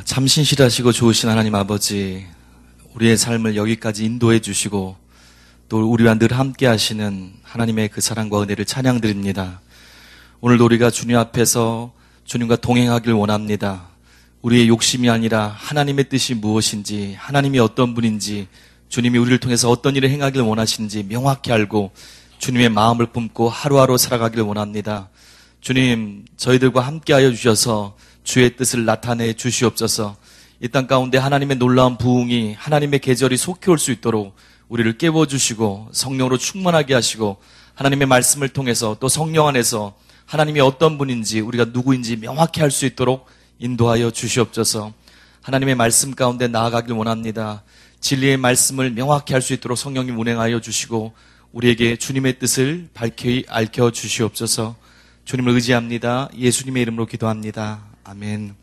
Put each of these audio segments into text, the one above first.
참 신실하시고 좋으신 하나님 아버지, 우리의 삶을 여기까지 인도해 주시고 또 우리와 늘 함께 하시는 하나님의 그 사랑과 은혜를 찬양드립니다. 오늘도 우리가 주님 앞에서 주님과 동행하길 원합니다. 우리의 욕심이 아니라 하나님의 뜻이 무엇인지, 하나님이 어떤 분인지, 주님이 우리를 통해서 어떤 일을 행하길 원하시는지 명확히 알고 주님의 마음을 품고 하루하루 살아가길 원합니다. 주님, 저희들과 함께하여 주셔서 주의 뜻을 나타내 주시옵소서. 이 땅 가운데 하나님의 놀라운 부흥이, 하나님의 계절이 속히 올 수 있도록 우리를 깨워주시고 성령으로 충만하게 하시고 하나님의 말씀을 통해서 또 성령 안에서 하나님이 어떤 분인지, 우리가 누구인지 명확히 알 수 있도록 인도하여 주시옵소서. 하나님의 말씀 가운데 나아가길 원합니다. 진리의 말씀을 명확히 알 수 있도록 성령님 운행하여 주시고 우리에게 주님의 뜻을 밝히 알려 주시옵소서. 주님을 의지합니다. 예수님의 이름으로 기도합니다. 아멘.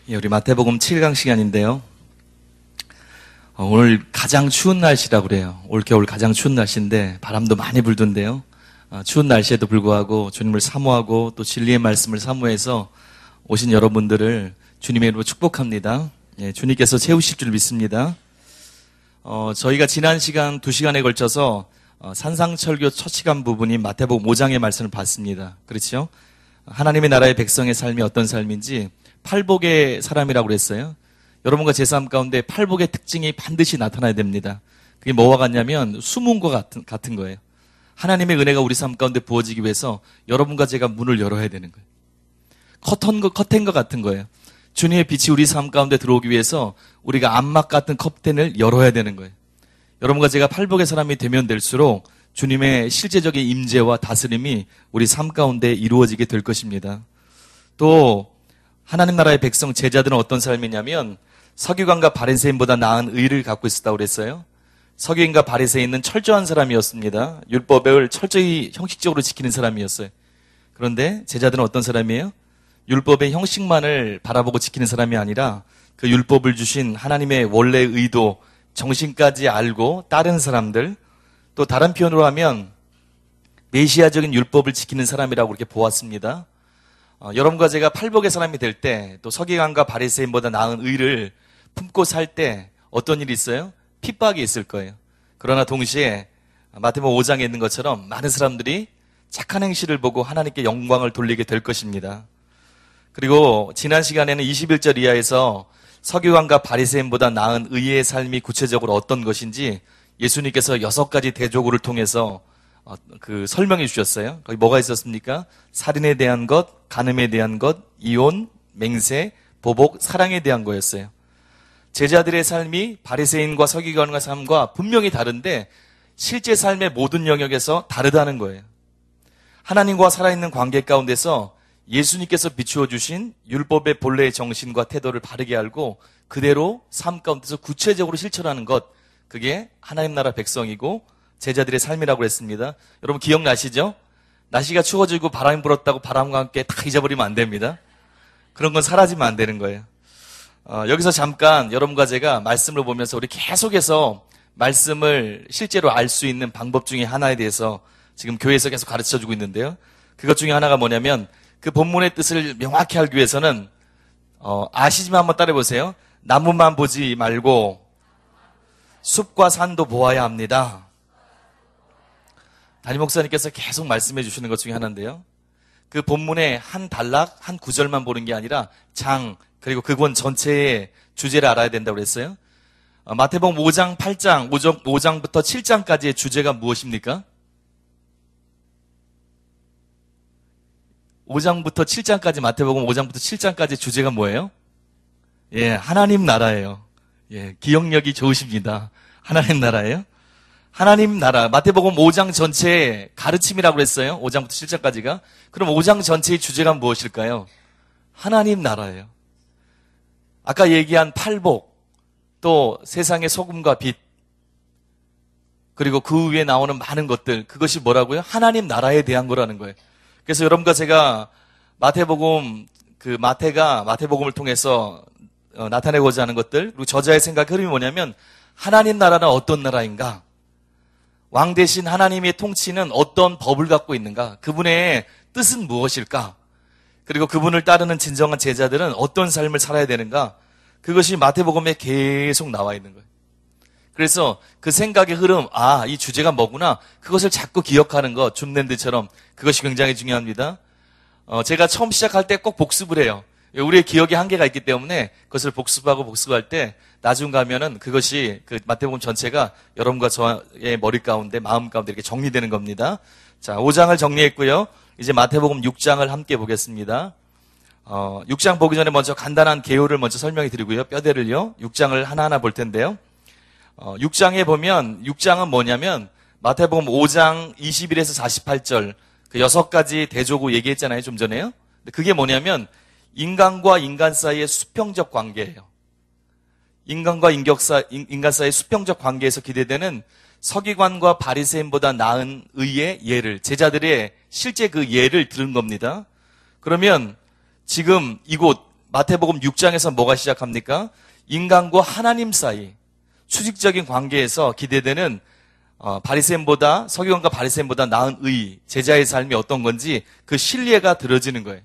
우리 마태복음 7강 시간인데요. 오늘 가장 추운 날씨라고 그래요. 올겨울 가장 추운 날씨인데 바람도 많이 불던데요. 추운 날씨에도 불구하고 주님을 사모하고 또 진리의 말씀을 사모해서 오신 여러분들을 주님의 이름으로 축복합니다. 주님께서 채우실 줄 믿습니다. 저희가 지난 시간 2시간에 걸쳐서 산상철교 첫 시간 부분인 마태복음 5장의 말씀을 봤습니다. 그렇죠? 하나님의 나라의 백성의 삶이 어떤 삶인지 팔복의 사람이라고 그랬어요. 여러분과 제 삶 가운데 팔복의 특징이 반드시 나타나야 됩니다. 그게 뭐와 같냐면 수문과 같은 거예요. 하나님의 은혜가 우리 삶 가운데 부어지기 위해서 여러분과 제가 문을 열어야 되는 거예요. 커튼과 같은 거예요. 주님의 빛이 우리 삶 가운데 들어오기 위해서 우리가 암막 같은 커튼을 열어야 되는 거예요. 여러분과 제가 팔복의 사람이 되면 될수록 주님의 실제적인 임재와 다스림이 우리 삶 가운데 이루어지게 될 것입니다. 또 하나님 나라의 백성 제자들은 어떤 삶이냐면 서기관과 바리새인보다 나은 의를 갖고 있었다고 그랬어요. 서기관과 바리새인은 철저한 사람이었습니다. 율법을 철저히 형식적으로 지키는 사람이었어요. 그런데 제자들은 어떤 사람이에요? 율법의 형식만을 바라보고 지키는 사람이 아니라 그 율법을 주신 하나님의 원래 의도, 정신까지 알고 따르는 사람들, 또 다른 표현으로 하면 메시아적인 율법을 지키는 사람이라고 그렇게 보았습니다. 여러분과 제가 팔복의 사람이 될 때, 또 서기관과 바리새인보다 나은 의를 품고 살 때 어떤 일이 있어요? 핍박이 있을 거예요. 그러나 동시에 마태복음 5장에 있는 것처럼 많은 사람들이 착한 행실을 보고 하나님께 영광을 돌리게 될 것입니다. 그리고 지난 시간에는 21절 이하에서 서기관과 바리새인보다 나은 의의 삶이 구체적으로 어떤 것인지 예수님께서 6가지 대조구를 통해서 설명해 주셨어요. 거기 뭐가 있었습니까? 살인에 대한 것, 간음에 대한 것, 이혼, 맹세, 보복, 사랑에 대한 거였어요. 제자들의 삶이 바리새인과 서기관과 삶과 분명히 다른데 실제 삶의 모든 영역에서 다르다는 거예요. 하나님과 살아있는 관계 가운데서 예수님께서 비추어 주신 율법의 본래의 정신과 태도를 바르게 알고 그대로 삶 가운데서 구체적으로 실천하는 것, 그게 하나님 나라 백성이고 제자들의 삶이라고 했습니다. 여러분 기억나시죠? 날씨가 추워지고 바람이 불었다고 바람과 함께 다 잊어버리면 안 됩니다. 그런 건 사라지면 안 되는 거예요. 여기서 잠깐 여러분과 제가 말씀을 보면서 우리 계속해서 말씀을 실제로 알 수 있는 방법 중에 하나에 대해서 지금 교회에서 계속 가르쳐주고 있는데요. 그것 중에 하나가 뭐냐면 그 본문의 뜻을 명확히 알기 위해서는 아시지만 한번 따라해보세요. 나무만 보지 말고 숲과 산도 보아야 합니다. 담임 목사님께서 계속 말씀해 주시는 것 중에 하나인데요. 그 본문의 한 단락, 한 구절만 보는 게 아니라 장, 그리고 그 권 전체의 주제를 알아야 된다고 그랬어요. 마태복음 5장, 8장, 5장부터 7장까지의 주제가 무엇입니까? 5장부터 7장까지, 마태복음 5장부터 7장까지 주제가 뭐예요? 하나님 나라예요. 기억력이 좋으십니다. 하나님 나라예요? 하나님 나라, 마태복음 5장 전체의 가르침이라고 그랬어요. 5장부터 7장까지가. 그럼 5장 전체의 주제가 무엇일까요? 하나님 나라예요. 아까 얘기한 팔복, 또 세상의 소금과 빛, 그리고 그 위에 나오는 많은 것들, 그것이 뭐라고요? 하나님 나라에 대한 거라는 거예요. 그래서 여러분과 제가 마태가 마태복음을 통해서 나타내고자 하는 것들, 그리고 저자의 생각 흐름이 뭐냐면 하나님 나라는 어떤 나라인가? 왕 대신 하나님의 통치는 어떤 법을 갖고 있는가? 그분의 뜻은 무엇일까? 그리고 그분을 따르는 진정한 제자들은 어떤 삶을 살아야 되는가? 그것이 마태복음에 계속 나와 있는 거예요. 그래서 그 생각의 흐름, 이 주제가 뭐구나. 그것을 자꾸 기억하는 것, 줌랜드처럼 그것이 굉장히 중요합니다. 제가 처음 시작할 때 꼭 복습을 해요. 우리의 기억에 한계가 있기 때문에 그것을 복습할 때 나중 가면은 그것이 그 마태복음 전체가 여러분과 저의 머리 가운데, 마음 가운데 이렇게 정리되는 겁니다. 자, 5장을 정리했고요. 이제 마태복음 6장을 함께 보겠습니다. 6장 보기 전에 먼저 간단한 개요를 먼저 설명해 드리고요. 뼈대를요. 6장을 하나하나 볼 텐데요. 6장에 보면 6장은 뭐냐면 마태복음 5장 21에서 48절 그 6가지 대조구 얘기했잖아요. 좀 전에요. 그게 뭐냐면 인간과 인간 사이의 수평적 관계예요. 인간과 인간 사이의 수평적 관계에서 기대되는 서기관과 바리새인보다 나은 의의 예를, 제자들의 실제 그 예를 들은 겁니다. 그러면 지금 이곳 마태복음 6장에서 뭐가 시작합니까? 인간과 하나님 사이 수직적인 관계에서 기대되는 서기관과 바리새인보다 나은 의, 제자의 삶이 어떤 건지 그 신뢰가 들어지는 거예요.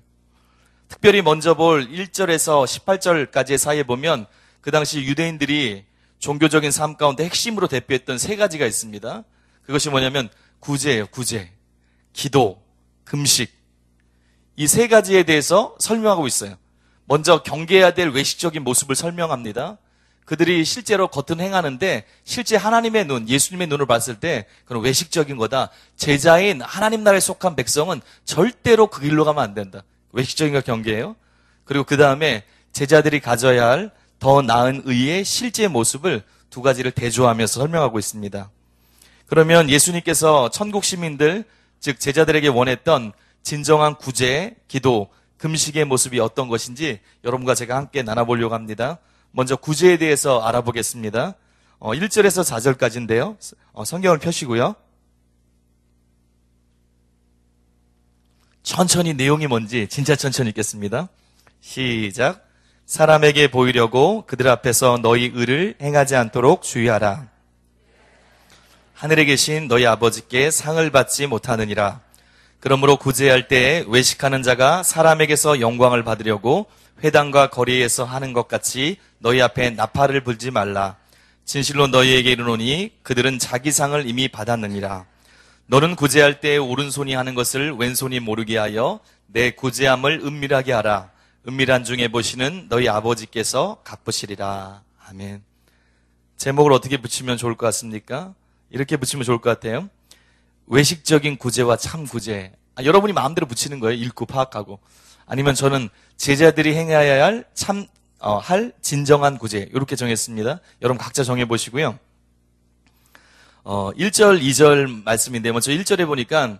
특별히 먼저 볼 1절에서 18절까지의 사이에 보면 그 당시 유대인들이 종교적인 삶 가운데 핵심으로 대표했던 3가지가 있습니다. 그것이 뭐냐면 구제예요. 구제, 기도, 금식. 이 3가지에 대해서 설명하고 있어요. 먼저 경계해야 될 외식적인 모습을 설명합니다. 그들이 실제로 겉은 행하는데 실제 하나님의 눈, 예수님의 눈을 봤을 때 그런 외식적인 거다. 제자인 하나님 나라에 속한 백성은 절대로 그 길로 가면 안 된다. 외식적인 거 경계예요. 그리고 그 다음에 제자들이 가져야 할 더 나은 의의 실제 모습을 2가지를 대조하면서 설명하고 있습니다. 그러면 예수님께서 천국 시민들, 즉 제자들에게 원했던 진정한 구제, 기도, 금식의 모습이 어떤 것인지 여러분과 제가 함께 나눠보려고 합니다. 먼저 구제에 대해서 알아보겠습니다. 1절에서 4절까지인데요. 성경을 펴시고요. 천천히 내용이 뭔지 진짜 천천히 읽겠습니다. 시작. 사람에게 보이려고 그들 앞에서 너희 의를 행하지 않도록 주의하라. 하늘에 계신 너희 아버지께 상을 받지 못하느니라. 그러므로 구제할 때에 외식하는 자가 사람에게서 영광을 받으려고 회당과 거리에서 하는 것 같이 너희 앞에 나팔을 불지 말라. 진실로 너희에게 이르노니 그들은 자기 상을 이미 받았느니라. 너는 구제할 때에 오른손이 하는 것을 왼손이 모르게 하여 내 구제함을 은밀하게 하라. 은밀한 중에 보시는 너희 아버지께서 갚으시리라. 아멘. 제목을 어떻게 붙이면 좋을 것 같습니까? 이렇게 붙이면 좋을 것 같아요. 외식적인 구제와 참 구제. 여러분이 마음대로 붙이는 거예요. 읽고 파악하고. 아니면 저는 제자들이 행해야 할 할 진정한 구제. 이렇게 정했습니다. 여러분 각자 정해보시고요. 1절, 2절 말씀인데 먼저 1절에 보니까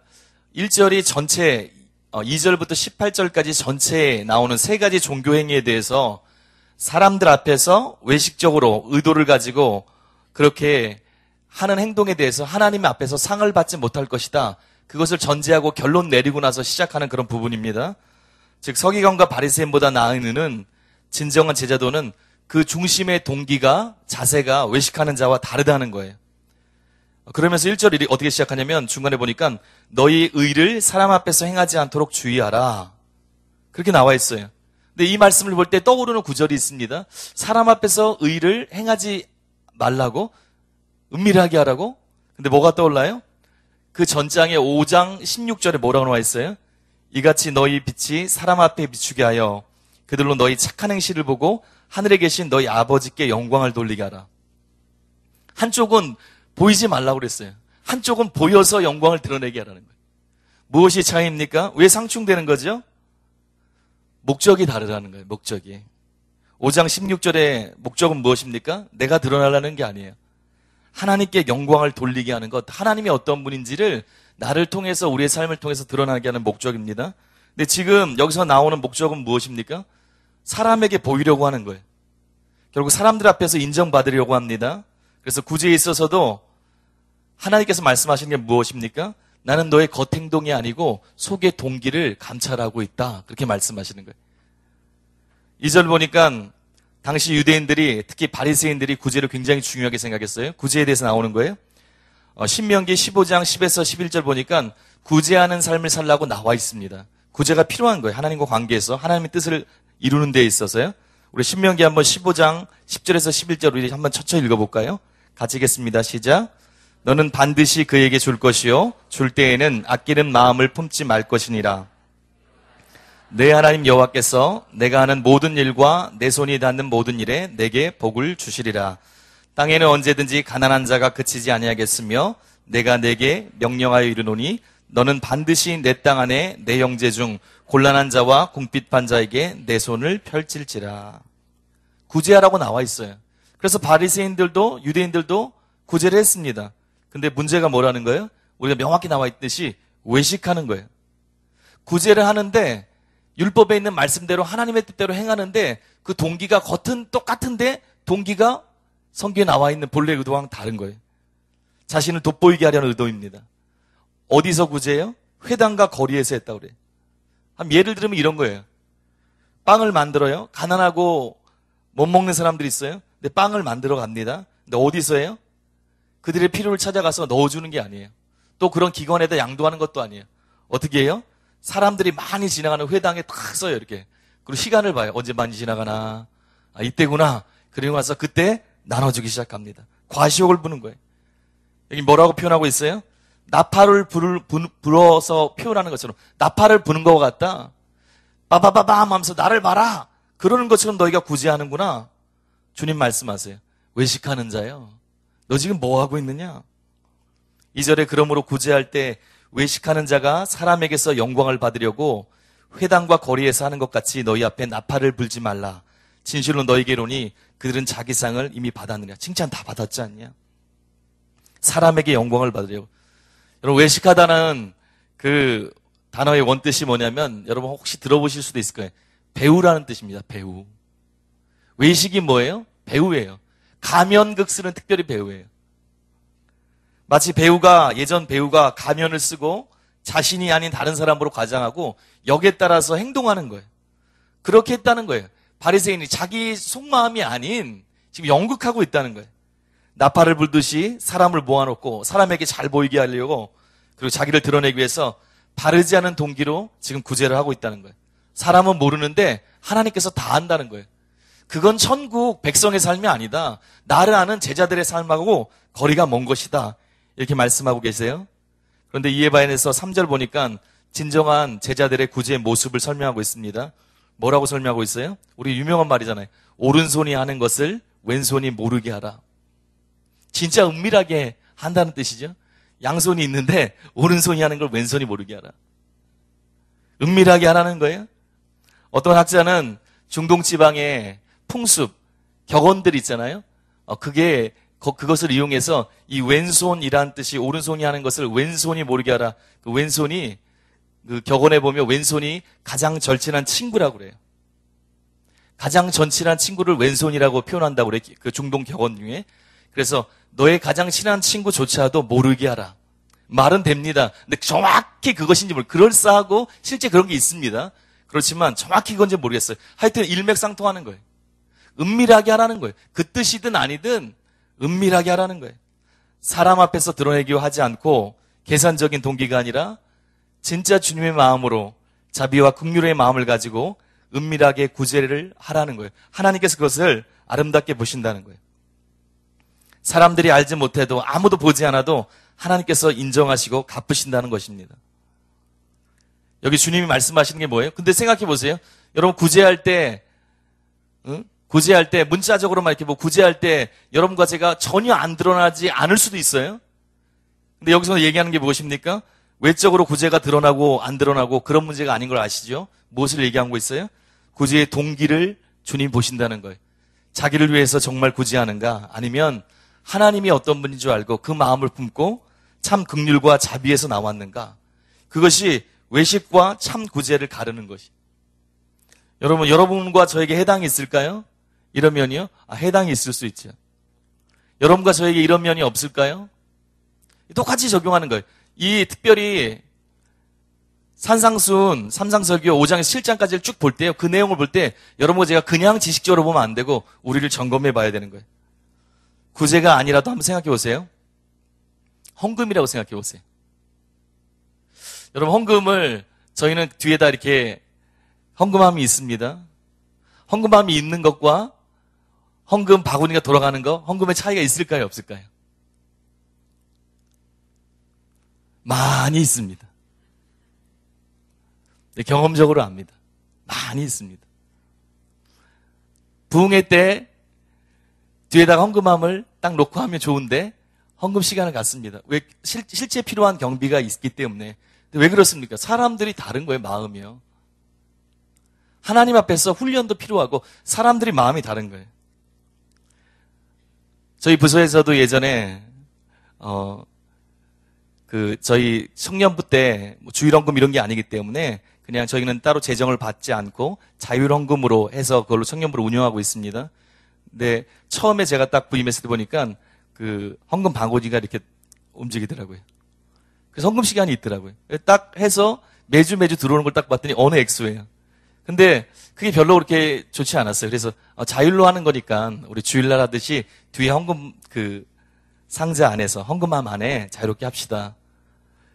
1절이 전체 2절부터 18절까지 전체에 나오는 3가지 종교 행위에 대해서 사람들 앞에서 외식적으로 의도를 가지고 그렇게 하는 행동에 대해서 하나님 앞에서 상을 받지 못할 것이다. 그것을 전제하고 결론 내리고 나서 시작하는 그런 부분입니다. 즉 서기관과 바리새인보다 나은 의는 진정한 제자도는 그 중심의 동기가 자세가 외식하는 자와 다르다는 거예요. 그러면서 1절이 어떻게 시작하냐면 중간에 보니까 너희 의를 사람 앞에서 행하지 않도록 주의하라. 그렇게 나와 있어요. 근데 이 말씀을 볼 때 떠오르는 구절이 있습니다. 사람 앞에서 의를 행하지 말라고? 은밀하게 하라고? 근데 뭐가 떠올라요? 그 전장의 5장 16절에 뭐라고 나와 있어요? 이같이 너희 빛이 사람 앞에 비추게 하여 그들로 너희 착한 행실을 보고 하늘에 계신 너희 아버지께 영광을 돌리게 하라. 한쪽은 보이지 말라고 그랬어요. 한쪽은 보여서 영광을 드러내게 하라는 거예요. 무엇이 차이입니까? 왜 상충되는 거죠? 목적이 다르다는 거예요. 목적이. 5장 16절의 목적은 무엇입니까? 내가 드러나려는 게 아니에요. 하나님께 영광을 돌리게 하는 것, 하나님이 어떤 분인지를 나를 통해서 우리의 삶을 통해서 드러나게 하는 목적입니다. 근데 지금 여기서 나오는 목적은 무엇입니까? 사람에게 보이려고 하는 거예요. 결국 사람들 앞에서 인정받으려고 합니다. 그래서 구제에 있어서도 하나님께서 말씀하시는 게 무엇입니까? 나는 너의 겉행동이 아니고 속의 동기를 감찰하고 있다. 그렇게 말씀하시는 거예요. 2절 보니까 당시 유대인들이 특히 바리새인들이 구제를 굉장히 중요하게 생각했어요. 구제에 대해서 나오는 거예요. 신명기 15장 10에서 11절 보니까 구제하는 삶을 살라고 나와 있습니다. 구제가 필요한 거예요. 하나님과 관계에서 하나님의 뜻을 이루는 데 있어서요. 우리 신명기 한번 15장 10절에서 11절 우리 한번 천천히 읽어볼까요? 같이 읽겠습니다. 시작. 너는 반드시 그에게 줄 것이요 줄 때에는 아끼는 마음을 품지 말 것이니라. 내 하나님 여호와께서 내가 하는 모든 일과 내 손이 닿는 모든 일에 내게 복을 주시리라. 땅에는 언제든지 가난한 자가 그치지 아니하겠으며 내가 내게 명령하여 이르노니 너는 반드시 내 땅 안에 내 형제 중 곤란한 자와 궁핍한 자에게 내 손을 펼칠지라. 구제하라고 나와 있어요. 그래서 바리새인들도 유대인들도 구제를 했습니다. 근데 문제가 뭐라는 거예요? 우리가 명확히 나와 있듯이 외식하는 거예요. 구제를 하는데 율법에 있는 말씀대로 하나님의 뜻대로 행하는데 그 동기가 겉은 똑같은데 동기가 성경에 나와 있는 본래 의도와는 다른 거예요. 자신을 돋보이게 하려는 의도입니다. 어디서 구제해요? 회당과 거리에서 했다고 그래요. 예를 들면 이런 거예요. 빵을 만들어요. 가난하고 못 먹는 사람들이 있어요. 근데 빵을 만들어 갑니다. 근데 어디서 해요? 그들의 필요를 찾아가서 넣어주는 게 아니에요. 또 그런 기관에다 양도하는 것도 아니에요. 어떻게 해요? 사람들이 많이 지나가는 회당에 딱 써요, 이렇게. 그리고 시간을 봐요. 언제 많이 지나가나. 아, 이때구나. 그리고 나서 그때 나눠주기 시작합니다. 과시욕을 부는 거예요. 여기 뭐라고 표현하고 있어요? 나팔을 불어서 표현하는 것처럼 나팔을 부는 것 같다. 빠바바밤 하면서 나를 봐라. 그러는 것처럼 너희가 구제하는구나. 주님 말씀하세요. 외식하는 자요. 너 지금 뭐 하고 있느냐? 2절에 그러므로 구제할 때 외식하는 자가 사람에게서 영광을 받으려고 회당과 거리에서 하는 것 같이 너희 앞에 나팔을 불지 말라. 진실로 너희에게 이르노니 그들은 자기 상을 이미 받았느냐. 칭찬 다 받았지 않냐? 사람에게 영광을 받으려고. 여러분, 외식하다는 그 단어의 원뜻이 뭐냐면 여러분 혹시 들어보실 수도 있을 거예요. 배우라는 뜻입니다. 배우. 외식이 뭐예요? 배우예요. 가면극 쓰는 특별히 배우예요. 마치 예전 배우가 가면을 쓰고 자신이 아닌 다른 사람으로 과장하고 역에 따라서 행동하는 거예요. 그렇게 했다는 거예요. 바리새인이 자기 속마음이 아닌 지금 연극하고 있다는 거예요. 나팔을 불듯이 사람을 모아놓고 사람에게 잘 보이게 하려고 그리고 자기를 드러내기 위해서 바르지 않은 동기로 지금 구제를 하고 있다는 거예요. 사람은 모르는데 하나님께서 다 안다는 거예요. 그건 천국 백성의 삶이 아니다. 나를 아는 제자들의 삶하고 거리가 먼 것이다. 이렇게 말씀하고 계세요. 그런데 이에 반해서 3절 보니까 진정한 제자들의 구제의 모습을 설명하고 있습니다. 뭐라고 설명하고 있어요? 우리 유명한 말이잖아요. 오른손이 하는 것을 왼손이 모르게 하라. 진짜 은밀하게 한다는 뜻이죠. 양손이 있는데 오른손이 하는 걸 왼손이 모르게 하라. 은밀하게 하라는 거예요. 어떤 학자는 중동 지방의 풍습, 격언들 있잖아요. 그것을 이용해서 이 왼손이라는 뜻이 오른손이 하는 것을 왼손이 모르게 하라. 그 왼손이 그 격언에 보면 왼손이 가장 절친한 친구라고 그래요. 가장 절친한 친구를 왼손이라고 표현한다고 그래요. 그 중동 격언 중에. 그래서 너의 가장 친한 친구조차도 모르게 하라. 말은 됩니다. 근데 정확히 그것인지 그럴싸하고 실제 그런 게 있습니다. 그렇지만 정확히 그건지 모르겠어요. 하여튼 일맥상통하는 거예요. 은밀하게 하라는 거예요. 그 뜻이든 아니든 은밀하게 하라는 거예요. 사람 앞에서 드러내기로 하지 않고 계산적인 동기가 아니라 진짜 주님의 마음으로 자비와 긍휼의 마음을 가지고 은밀하게 구제를 하라는 거예요. 하나님께서 그것을 아름답게 보신다는 거예요. 사람들이 알지 못해도 아무도 보지 않아도 하나님께서 인정하시고 갚으신다는 것입니다. 여기 주님이 말씀하시는 게 뭐예요? 근데 생각해 보세요. 여러분 구제할 때 문자적으로만 이렇게 구제할 때 여러분과 제가 전혀 안 드러나지 않을 수도 있어요. 근데 여기서 얘기하는 게 무엇입니까? 외적으로 구제가 드러나고 안 드러나고 그런 문제가 아닌 걸 아시죠? 무엇을 얘기하고 있어요? 구제의 동기를 주님 보신다는 거예요. 자기를 위해서 정말 구제하는가? 아니면 하나님이 어떤 분인 줄 알고 그 마음을 품고 참 긍휼과 자비에서 나왔는가? 그것이 외식과 참 구제를 가르는 것이. 여러분과 저에게 해당이 있을까요? 이런 면이요? 해당이 있을 수 있죠. 여러분과 저에게 이런 면이 없을까요? 똑같이 적용하는 거예요. 이 특별히 산상순, 삼상설교 5장에서 7장까지를 쭉 볼 때요. 그 내용을 볼 때 여러분과 제가 그냥 지식적으로 보면 안 되고 우리를 점검해 봐야 되는 거예요. 구제가 아니라도 한번 생각해 보세요. 헌금이라고 생각해 보세요. 여러분, 헌금을 저희는 뒤에다 이렇게 헌금함이 있습니다. 헌금함이 있는 것과 헌금 바구니가 돌아가는 거, 헌금의 차이가 있을까요, 없을까요? 많이 있습니다. 경험적으로 압니다. 많이 있습니다. 부흥회 때 뒤에다가 헌금함을 딱 놓고 하면 좋은데 헌금 시간을 갖습니다. 왜? 실제 필요한 경비가 있기 때문에. 왜 그렇습니까? 사람들이 다른 거예요, 마음이요. 하나님 앞에서 훈련도 필요하고 사람들이 마음이 다른 거예요. 저희 부서에서도 예전에 저희 청년부 때 주일헌금 이런 게 아니기 때문에 그냥 저희는 따로 재정을 받지 않고 자율헌금으로 해서 그걸로 청년부를 운영하고 있습니다. 근데 처음에 제가 딱 부임했을 때 보니까 그 헌금 바구니가 이렇게 움직이더라고요. 그래서 헌금 시간이 있더라고요. 딱 해서 매주 들어오는 걸 딱 봤더니 어느 액수예요. 근데 그게 별로 그렇게 좋지 않았어요. 그래서 자율로 하는 거니까 우리 주일날 하듯이 뒤에 헌금 그 상자 안에서 헌금함 안에 자유롭게 합시다.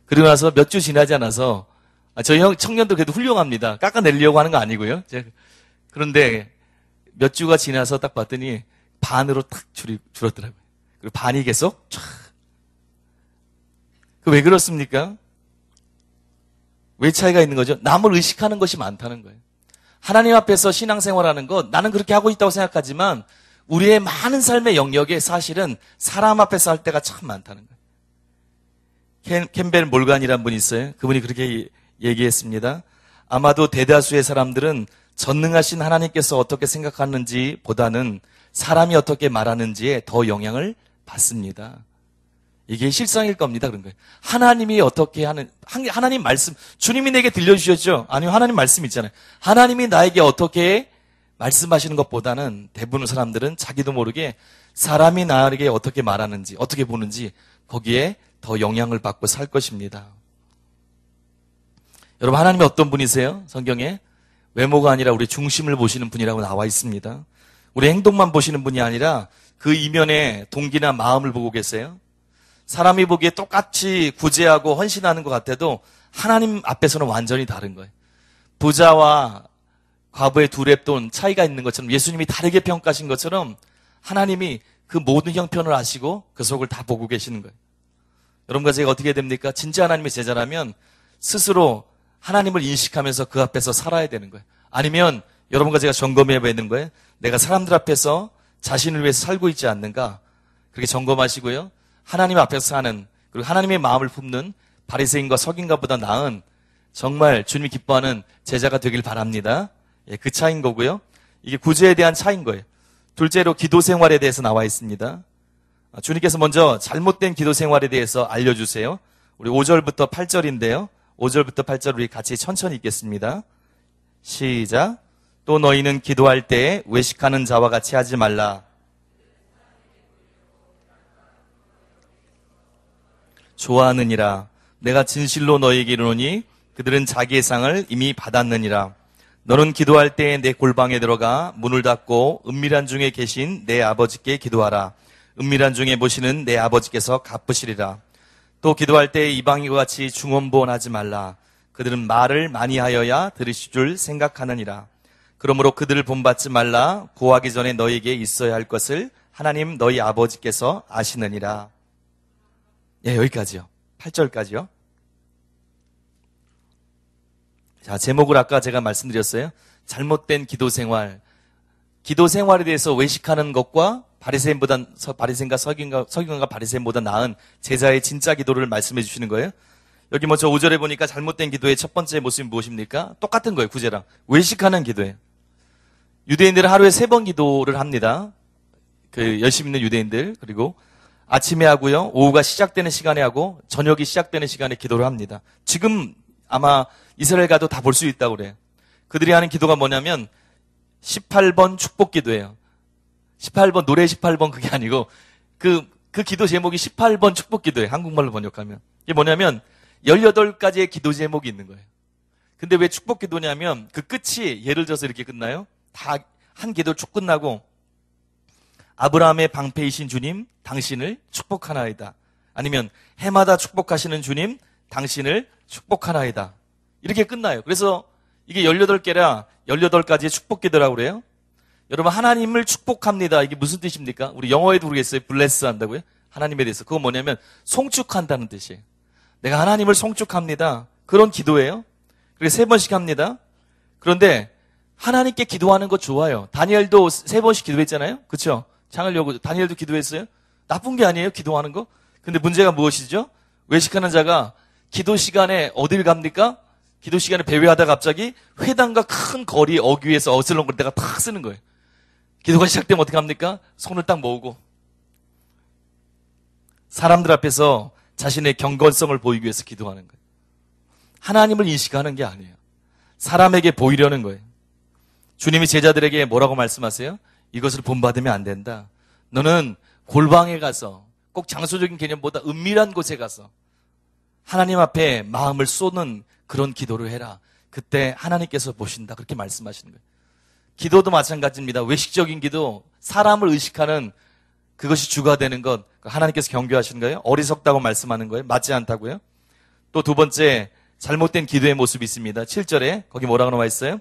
그리고 나서 몇 주 지나지 않아서 저희 청년들 그래도 훌륭합니다. 깎아내려고 하는 거 아니고요. 그런데 몇 주가 지나서 딱 봤더니 반으로 탁 줄었더라고요. 그리고 반이 계속 쫙. 왜 그렇습니까? 왜 차이가 있는 거죠? 남을 의식하는 것이 많다는 거예요. 하나님 앞에서 신앙생활하는 것, 나는 그렇게 하고 있다고 생각하지만 우리의 많은 삶의 영역에 사실은 사람 앞에서 할 때가 참 많다는 거예요. 캠벨 몰간이라는 분이 있어요. 그분이 그렇게 얘기했습니다. 아마도 대다수의 사람들은 전능하신 하나님께서 어떻게 생각하는지 보다는 사람이 어떻게 말하는지에 더 영향을 받습니다. 이게 실상일 겁니다. 그런 거예요. 하나님이 어떻게 하나님 말씀, 주님이 내게 들려주셨죠? 아니요, 하나님 말씀 있잖아요. 하나님이 나에게 어떻게 말씀하시는 것보다는 대부분 사람들은 자기도 모르게 사람이 나에게 어떻게 말하는지, 어떻게 보는지 거기에 더 영향을 받고 살 것입니다. 여러분, 하나님이 어떤 분이세요? 성경에 외모가 아니라 우리 중심을 보시는 분이라고 나와 있습니다. 우리 행동만 보시는 분이 아니라 그 이면의 동기나 마음을 보고 계세요. 사람이 보기에 똑같이 구제하고 헌신하는 것 같아도 하나님 앞에서는 완전히 다른 거예요. 부자와 과부의 두 랩돈 차이가 있는 것처럼 예수님이 다르게 평가하신 것처럼 하나님이 그 모든 형편을 아시고 그 속을 다 보고 계시는 거예요. 여러분과 제가 어떻게 됩니까? 진짜 하나님의 제자라면 스스로 하나님을 인식하면서 그 앞에서 살아야 되는 거예요. 아니면 여러분과 제가 점검해야 되는 거예요. 내가 사람들 앞에서 자신을 위해서 살고 있지 않는가? 그렇게 점검하시고요. 하나님 앞에서 사는, 그리고 하나님의 마음을 품는 바리새인과 서기관보다 나은 정말 주님이 기뻐하는 제자가 되길 바랍니다. 예, 그 차이인 거고요. 이게 구제에 대한 차이인 거예요. 둘째로 기도 생활에 대해서 나와 있습니다. 주님께서 먼저 잘못된 기도 생활에 대해서 알려주세요. 우리 5절부터 8절인데요. 5절부터 8절 우리 같이 천천히 읽겠습니다. 시작. 또 너희는 기도할 때 외식하는 자와 같이 하지 말라. 좋아하느니라. 내가 진실로 너희에게 이르노니 그들은 자기의 상을 이미 받았느니라. 너는 기도할 때 내 골방에 들어가 문을 닫고 은밀한 중에 계신 내 아버지께 기도하라. 은밀한 중에 보시는 내 아버지께서 갚으시리라. 또 기도할 때 이방인과 같이 중언부언하지 말라. 그들은 말을 많이 하여야 들으실 줄 생각하느니라. 그러므로 그들을 본받지 말라. 구하기 전에 너희에게 있어야 할 것을 하나님 너희 아버지께서 아시느니라. 예, 여기까지요. 8절까지요. 자, 제목을 아까 제가 말씀드렸어요. 잘못된 기도 생활. 기도 생활에 대해서 외식하는 것과 바리새인과 서기관과 바리새인보다 나은 제자의 진짜 기도를 말씀해 주시는 거예요. 여기 먼저 5절에 보니까 잘못된 기도의 첫 번째 모습이 무엇입니까? 똑같은 거예요, 구제랑. 외식하는 기도예요. 유대인들은 하루에 3번 기도를 합니다. 그 열심히 있는 유대인들. 그리고 아침에 하고요. 오후가 시작되는 시간에 하고 저녁이 시작되는 시간에 기도를 합니다. 지금 아마 이스라엘 가도 다 볼 수 있다고 그래요. 그들이 하는 기도가 뭐냐면 18번 축복 기도예요. 18번 노래 18번 그게 아니고 그 기도 제목이 18번 축복 기도예요. 한국말로 번역하면. 이게 뭐냐면 18가지의 기도 제목이 있는 거예요. 근데 왜 축복 기도냐면 그 끝이 예를 들어서 이렇게 끝나요. 다 한 기도 쭉 끝나고 아브라함의 방패이신 주님 당신을 축복하나이다. 아니면 해마다 축복하시는 주님, 당신을 축복하나이다. 이렇게 끝나요. 그래서 이게 18개라 18가지의 축복 기도라고 그래요. 여러분, 하나님을 축복합니다. 이게 무슨 뜻입니까? 우리 영어에도 모르겠어요. 블레스 한다고요? 하나님에 대해서. 그거 뭐냐면 송축한다는 뜻이에요. 내가 하나님을 송축합니다. 그런 기도예요. 그래서 3번씩 합니다. 그런데 하나님께 기도하는 거 좋아요. 다니엘도 3번씩 기도했잖아요. 그렇죠? 창을 열고 다니엘도 기도했어요. 나쁜 게 아니에요, 기도하는 거. 근데 문제가 무엇이죠? 외식하는 자가 기도 시간에 어딜 갑니까? 기도 시간에 배회하다가 갑자기 회당과 큰 거리 어귀에서 어슬렁거릴 때가 탁 쓰는 거예요. 기도가 시작되면 어떻게 합니까? 손을 딱 모으고 사람들 앞에서 자신의 경건성을 보이기 위해서 기도하는 거예요. 하나님을 인식하는 게 아니에요. 사람에게 보이려는 거예요. 주님이 제자들에게 뭐라고 말씀하세요? 이것을 본받으면 안 된다. 너는 골방에 가서 꼭 장소적인 개념보다 은밀한 곳에 가서 하나님 앞에 마음을 쏟는 그런 기도를 해라. 그때 하나님께서 보신다. 그렇게 말씀하시는 거예요. 기도도 마찬가지입니다. 외식적인 기도, 사람을 의식하는 그것이 주가 되는 것, 하나님께서 경고하시는 거예요. 어리석다고 말씀하는 거예요. 맞지 않다고요. 또 2번째, 잘못된 기도의 모습이 있습니다. 7절에 거기 뭐라고 나와 있어요?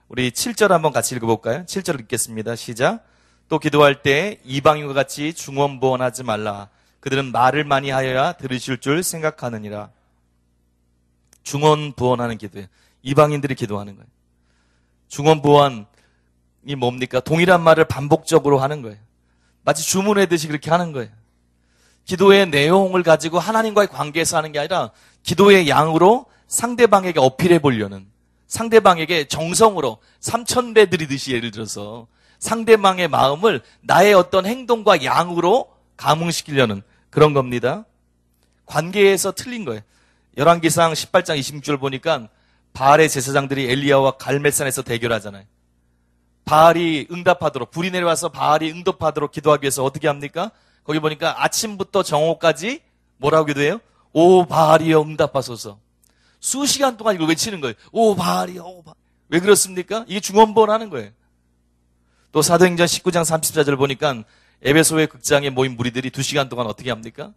우리 7절 한번 같이 읽어볼까요? 7절 읽겠습니다. 시작. 또 기도할 때 이방인과 같이 중언부언하지 말라. 그들은 말을 많이 하여야 들으실 줄 생각하느니라. 중언부언하는 기도예요. 이방인들이 기도하는 거예요. 중언부언이 뭡니까? 동일한 말을 반복적으로 하는 거예요. 마치 주문하듯이 그렇게 하는 거예요. 기도의 내용을 가지고 하나님과의 관계에서 하는 게 아니라 기도의 양으로 상대방에게 어필해 보려는, 상대방에게 정성으로 3,000배 드리듯이 예를 들어서 상대방의 마음을 나의 어떤 행동과 양으로 감흥시키려는 그런 겁니다. 관계에서 틀린 거예요. 열왕기상 18장 26절 보니까 바알의 제사장들이 엘리야와 갈멜산에서 대결하잖아요. 바알이 응답하도록, 불이 내려와서 바알이 응답하도록 기도하기 위해서 어떻게 합니까? 거기 보니까 아침부터 정오까지 뭐라고 기도해요? 오 바알이여 응답하소서. 수시간 동안 이걸 외치는 거예요. 오 바알이여, 오 바알. 왜 그렇습니까? 이게 중언부언하는 거예요. 또 사도행전 19장 34절 보니까 에베소의 극장에 모인 무리들이 2시간 동안 어떻게 합니까?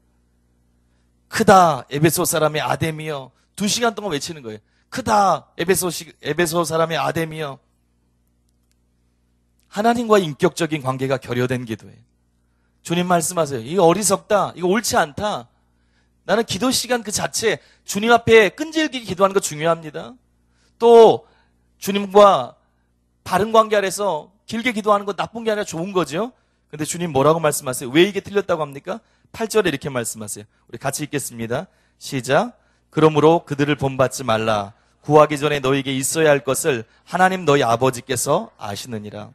크다 에베소 사람의 아데미여. 2시간 동안 외치는 거예요. 크다 에베소 사람의 아데미여. 하나님과의 인격적인 관계가 결여된 기도예요. 주님 말씀하세요. 이거 어리석다. 이거 옳지 않다. 나는 기도 시간 그 자체 주님 앞에 끈질기게 기도하는 거 중요합니다. 또 주님과 바른 관계 아래서 길게 기도하는 건 나쁜 게 아니라 좋은 거죠. 근데 주님 뭐라고 말씀하세요? 왜 이게 틀렸다고 합니까? 8절에 이렇게 말씀하세요. 우리 같이 읽겠습니다. 시작. 그러므로 그들을 본받지 말라. 구하기 전에 너희에게 있어야 할 것을 하나님 너희 아버지께서 아시느니라.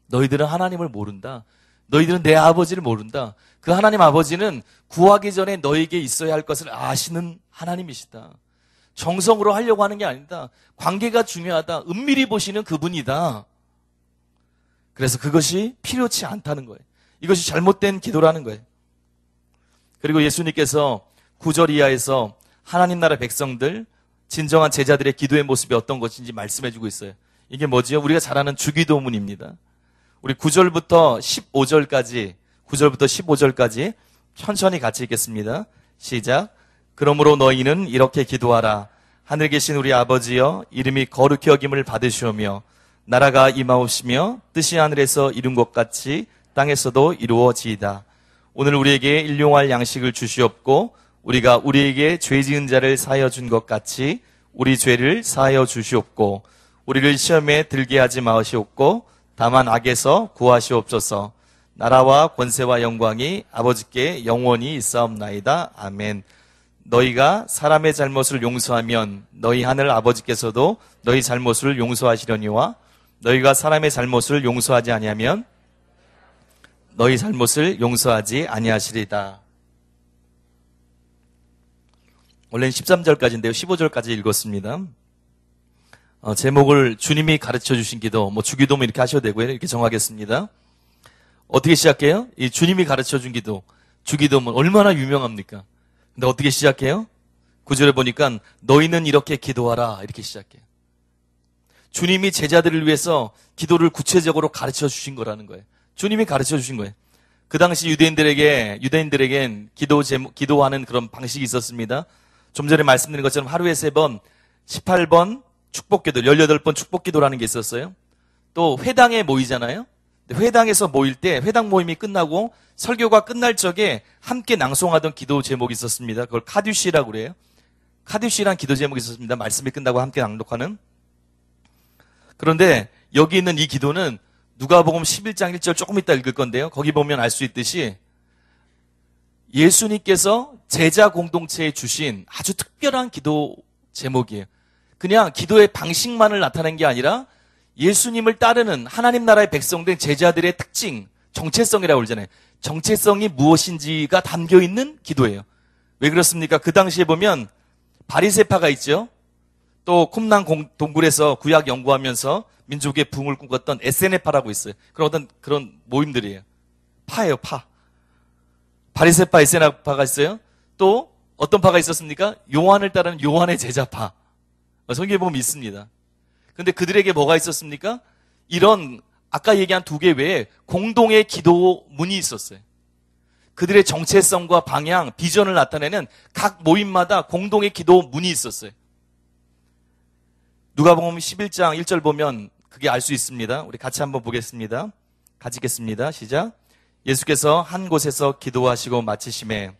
너희들은 하나님을 모른다. 너희들은 내 아버지를 모른다. 그 하나님 아버지는 구하기 전에 너희에게 있어야 할 것을 아시는 하나님이시다. 정성으로 하려고 하는 게 아니다. 관계가 중요하다. 은밀히 보시는 그분이다. 그래서 그것이 필요치 않다는 거예요. 이것이 잘못된 기도라는 거예요. 그리고 예수님께서 9절 이하에서 하나님 나라 백성들, 진정한 제자들의 기도의 모습이 어떤 것인지 말씀해주고 있어요. 이게 뭐지요? 우리가 잘 아는 주기도문입니다. 우리 9절부터 15절까지 천천히 같이 읽겠습니다. 시작. 그러므로 너희는 이렇게 기도하라. 하늘에 계신 우리 아버지여, 이름이 거룩히 여김을 받으시오며 나라가 임하옵시며 뜻이 하늘에서 이룬 것 같이 땅에서도 이루어지이다. 오늘 우리에게 일용할 양식을 주시옵고 우리가 우리에게 죄 지은 자를 사하여 준 것 같이 우리 죄를 사하여 주시옵고 우리를 시험에 들게 하지 마시옵고 다만 악에서 구하시옵소서. 나라와 권세와 영광이 아버지께 영원히 있사옵나이다. 아멘. 너희가 사람의 잘못을 용서하면 너희 하늘 아버지께서도 너희 잘못을 용서하시려니와 너희가 사람의 잘못을 용서하지 아니하면 너희 잘못을 용서하지 아니하시리다. 원래는 13절까지인데요. 15절까지 읽었습니다. 제목을 주님이 가르쳐 주신 기도, 주기도문 이렇게 하셔도 되고요. 이렇게 정하겠습니다. 어떻게 시작해요? 이 주님이 가르쳐 준 기도, 주기도문 얼마나 유명합니까? 근데 어떻게 시작해요? 9절에 보니까 너희는 이렇게 기도하라 이렇게 시작해요. 주님이 제자들을 위해서 기도를 구체적으로 가르쳐 주신 거라는 거예요. 주님이 가르쳐 주신 거예요. 그 당시 유대인들에겐 기도하는 그런 방식이 있었습니다. 좀 전에 말씀드린 것처럼 하루에 3번, 18번 축복기도, 18번 축복기도라는 게 있었어요. 또 회당에 모이잖아요. 회당에서 모일 때 회당 모임이 끝나고 설교가 끝날 적에 함께 낭송하던 기도 제목이 있었습니다. 그걸 카듀시라고 그래요. 카듀시라는 기도 제목이 있었습니다. 말씀이 끝나고 함께 낭독하는. 그런데 여기 있는 이 기도는 누가복음 11장 1절 조금 이따 읽을 건데요. 거기 보면 알 수 있듯이 예수님께서 제자 공동체에 주신 아주 특별한 기도 제목이에요. 그냥 기도의 방식만을 나타낸 게 아니라 예수님을 따르는 하나님 나라의 백성된 제자들의 특징, 정체성이라고 그러잖아요. 정체성이 무엇인지가 담겨 있는 기도예요. 왜 그렇습니까? 그 당시에 보면 바리새파가 있죠. 또 쿰난 동굴에서 구약 연구하면서 민족의 부흥을 꿈꿨던 에세네파라고 있어요. 그런 모임들이에요. 파예요, 파. 바리새파, 에세네파가 있어요. 또 어떤 파가 있었습니까? 요한을 따르는 요한의 제자파. 성경에 보면 있습니다. 근데 그들에게 뭐가 있었습니까? 이런 아까 얘기한 2개 외에 공동의 기도문이 있었어요. 그들의 정체성과 방향, 비전을 나타내는 각 모임마다 공동의 기도문이 있었어요. 누가복음 11장 1절 보면 그게 알 수 있습니다. 우리 같이 한번 보겠습니다. 같이 읽겠습니다. 시작. 예수께서 한 곳에서 기도하시고 마치심에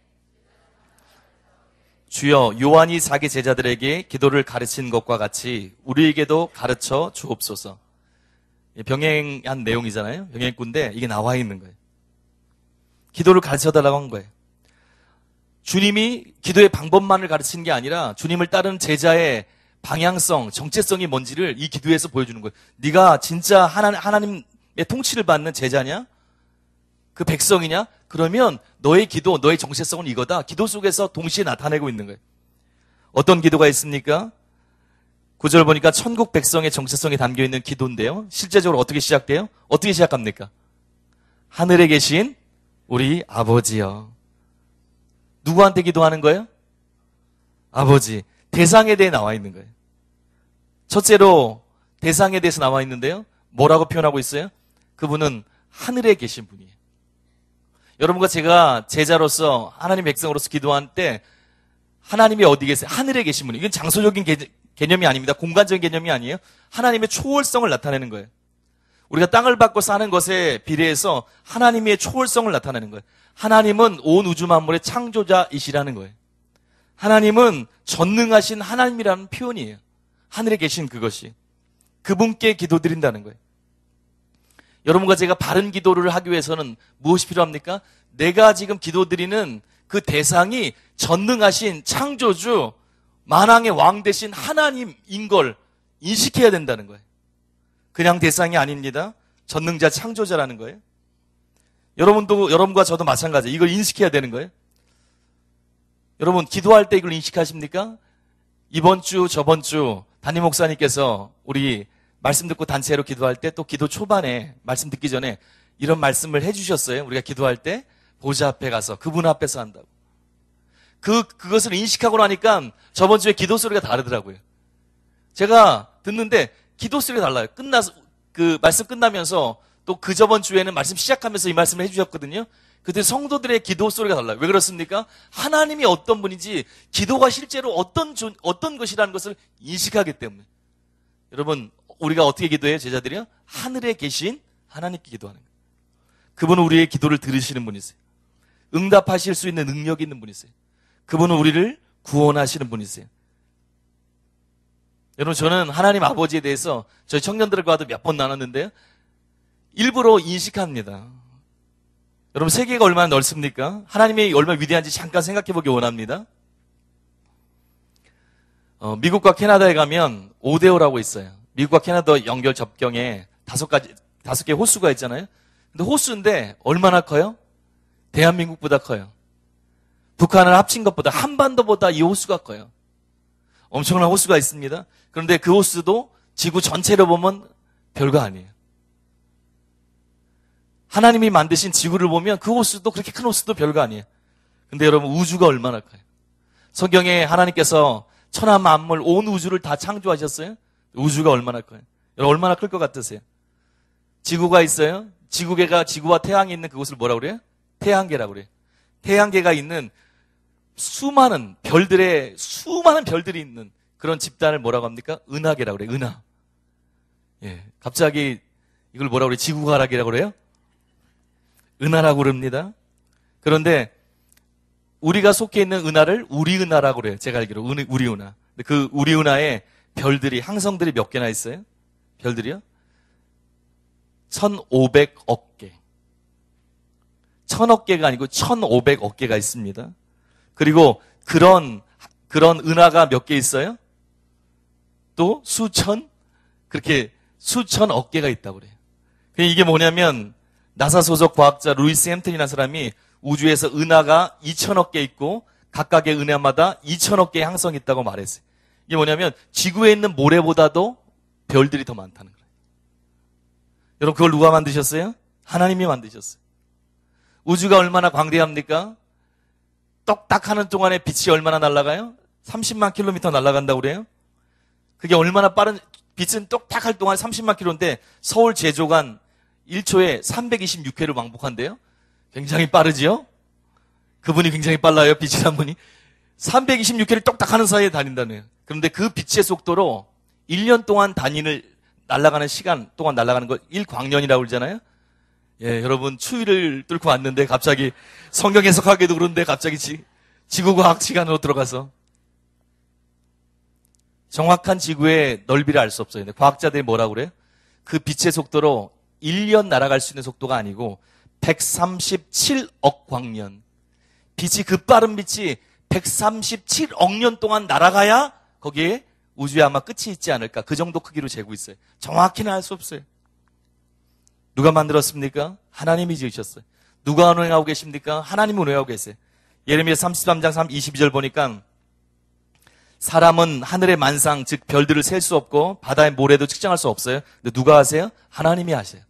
주여 요한이 자기 제자들에게 기도를 가르친 것과 같이 우리에게도 가르쳐 주옵소서. 병행한 내용이잖아요. 병행꾼인데 이게 나와 있는 거예요. 기도를 가르쳐달라고 한 거예요. 주님이 기도의 방법만을 가르친 게 아니라 주님을 따르는 제자의 방향성, 정체성이 뭔지를 이 기도에서 보여주는 거예요. 네가 진짜 하나님의 통치를 받는 제자냐? 그 백성이냐? 그러면 너의 기도, 너의 정체성은 이거다. 기도 속에서 동시에 나타내고 있는 거예요. 어떤 기도가 있습니까? 9절 보니까 천국 백성의 정체성이 담겨있는 기도인데요. 실제적으로 어떻게 시작돼요? 어떻게 시작합니까? 하늘에 계신 우리 아버지여. 누구한테 기도하는 거예요? 아버지. 대상에 대해 나와 있는 거예요. 첫째로 대상에 대해서 나와 있는데요. 뭐라고 표현하고 있어요? 그분은 하늘에 계신 분이에요. 여러분과 제가 제자로서 하나님 백성으로서 기도할 때 하나님이 어디 계세요? 하늘에 계신 분이에요. 이건 장소적인 개념이 아닙니다. 공간적인 개념이 아니에요. 하나님의 초월성을 나타내는 거예요. 우리가 땅을 받고 사는 것에 비례해서 하나님의 초월성을 나타내는 거예요. 하나님은 온 우주 만물의 창조자이시라는 거예요. 하나님은 전능하신 하나님이라는 표현이에요. 하늘에 계신 그것이. 그분께 기도드린다는 거예요. 여러분과 제가 바른 기도를 하기 위해서는 무엇이 필요합니까? 내가 지금 기도드리는 그 대상이 전능하신 창조주, 만왕의 왕 되신 하나님인 걸 인식해야 된다는 거예요. 그냥 대상이 아닙니다. 전능자 창조자라는 거예요. 여러분과 저도 마찬가지예요. 이걸 인식해야 되는 거예요. 여러분 기도할 때 이걸 인식하십니까? 이번 주 저번 주 담임 목사님께서 우리 말씀 듣고 단체로 기도할 때 또 기도 초반에 말씀 듣기 전에 이런 말씀을 해주셨어요. 우리가 기도할 때 보좌 앞에 가서 그분 앞에서 한다고. 그것을 인식하고 나니까 저번 주에 기도 소리가 다르더라고요. 제가 듣는데 기도 소리가 달라요. 그 말씀 끝나면서 또 그 저번 주에는 말씀 시작하면서 이 말씀을 해주셨거든요. 그때 성도들의 기도 소리가 달라요. 왜 그렇습니까? 하나님이 어떤 분인지 기도가 실제로 어떤 것이라는 것을 인식하기 때문에. 여러분 우리가 어떻게 기도해요? 제자들이요? 하늘에 계신 하나님께 기도하는 거예요. 그분은 우리의 기도를 들으시는 분이세요. 응답하실 수 있는 능력이 있는 분이세요. 그분은 우리를 구원하시는 분이세요. 여러분 저는 하나님 아버지에 대해서 저희 청년들과도 몇 번 나눴는데요. 일부러 인식합니다. 여러분 세계가 얼마나 넓습니까? 하나님이 얼마나 위대한지 잠깐 생각해 보기 원합니다. 미국과 캐나다에 가면 오데오라고 있어요. 미국과 캐나다 연결 접경에 5개 호수가 있잖아요. 근데 호수인데 얼마나 커요? 대한민국보다 커요. 북한을 합친 것보다 한반도보다 이 호수가 커요. 엄청난 호수가 있습니다. 그런데 그 호수도 지구 전체로 보면 별거 아니에요. 하나님이 만드신 지구를 보면 그 호수도 그렇게 큰 호수도 별거 아니에요. 근데 여러분 우주가 얼마나 커요? 성경에 하나님께서 천하 만물 온 우주를 다 창조하셨어요. 우주가 얼마나 커요? 여러분 얼마나 클 것 같으세요? 지구가 있어요. 지구와 태양이 있는 그곳을 뭐라고 그래요? 태양계라고 그래요. 태양계가 있는 수많은 별들이 있는 그런 집단을 뭐라고 합니까? 은하계라고 그래요. 은하. 예. 갑자기 이걸 뭐라고 그래요? 지구과학이라고 그래요? 은하라고 그럽니다. 그런데 우리가 속해 있는 은하를 우리 은하라고 그래요. 제가 알기로 우리 은하. 그 우리 은하에 별들이, 항성들이 몇 개나 있어요? 별들이요? 1,500억 개. 1,000억 개가 아니고 1,500억 개가 있습니다. 그리고 그런 은하가 몇 개 있어요? 또 그렇게 수천억 개가 있다고 그래요. 이게 뭐냐면 나사 소속 과학자 루이스 햄튼이라는 사람이 우주에서 은하가 2,000억 개 있고 각각의 은하마다 2,000억 개의 항성이 있다고 말했어요. 이게 뭐냐면 지구에 있는 모래보다도 별들이 더 많다는 거예요. 여러분 그걸 누가 만드셨어요? 하나님이 만드셨어요. 우주가 얼마나 광대합니까? 똑딱 하는 동안에 빛이 얼마나 날아가요? 30만 킬로미터 날아간다고 그래요? 그게 얼마나 빠른, 빛은 똑딱 할 동안 30만 킬로인데 서울 제조간 1초에 326회를 왕복한대요? 굉장히 빠르지요? 그분이 굉장히 빨라요, 빛이란 분이. 326회를 똑딱 하는 사이에 다닌다네요. 그런데 그 빛의 속도로 1년 동안 날아가는 시간 동안 날아가는 거 1광년이라고 그러잖아요? 예, 여러분 추위를 뚫고 왔는데 갑자기 성경 해석하기도 그런데 갑자기 지구과학 시간으로 들어가서 정확한 지구의 넓이를 알 수 없어요. 근데 과학자들이 뭐라고 그래요? 그 빛의 속도로 1년 날아갈 수 있는 속도가 아니고 137억 광년. 그 빠른 빛이 137억 년 동안 날아가야 거기에 우주에 아마 끝이 있지 않을까. 그 정도 크기로 재고 있어요. 정확히는 알 수 없어요. 누가 만들었습니까? 하나님이 지으셨어요. 누가 운행하고 계십니까? 하나님이 운행하고 계세요. 예레미야 33장 22절 보니까 사람은 하늘의 만상, 즉 별들을 셀 수 없고 바다의 모래도 측정할 수 없어요. 근데 누가 하세요? 하나님이 하세요.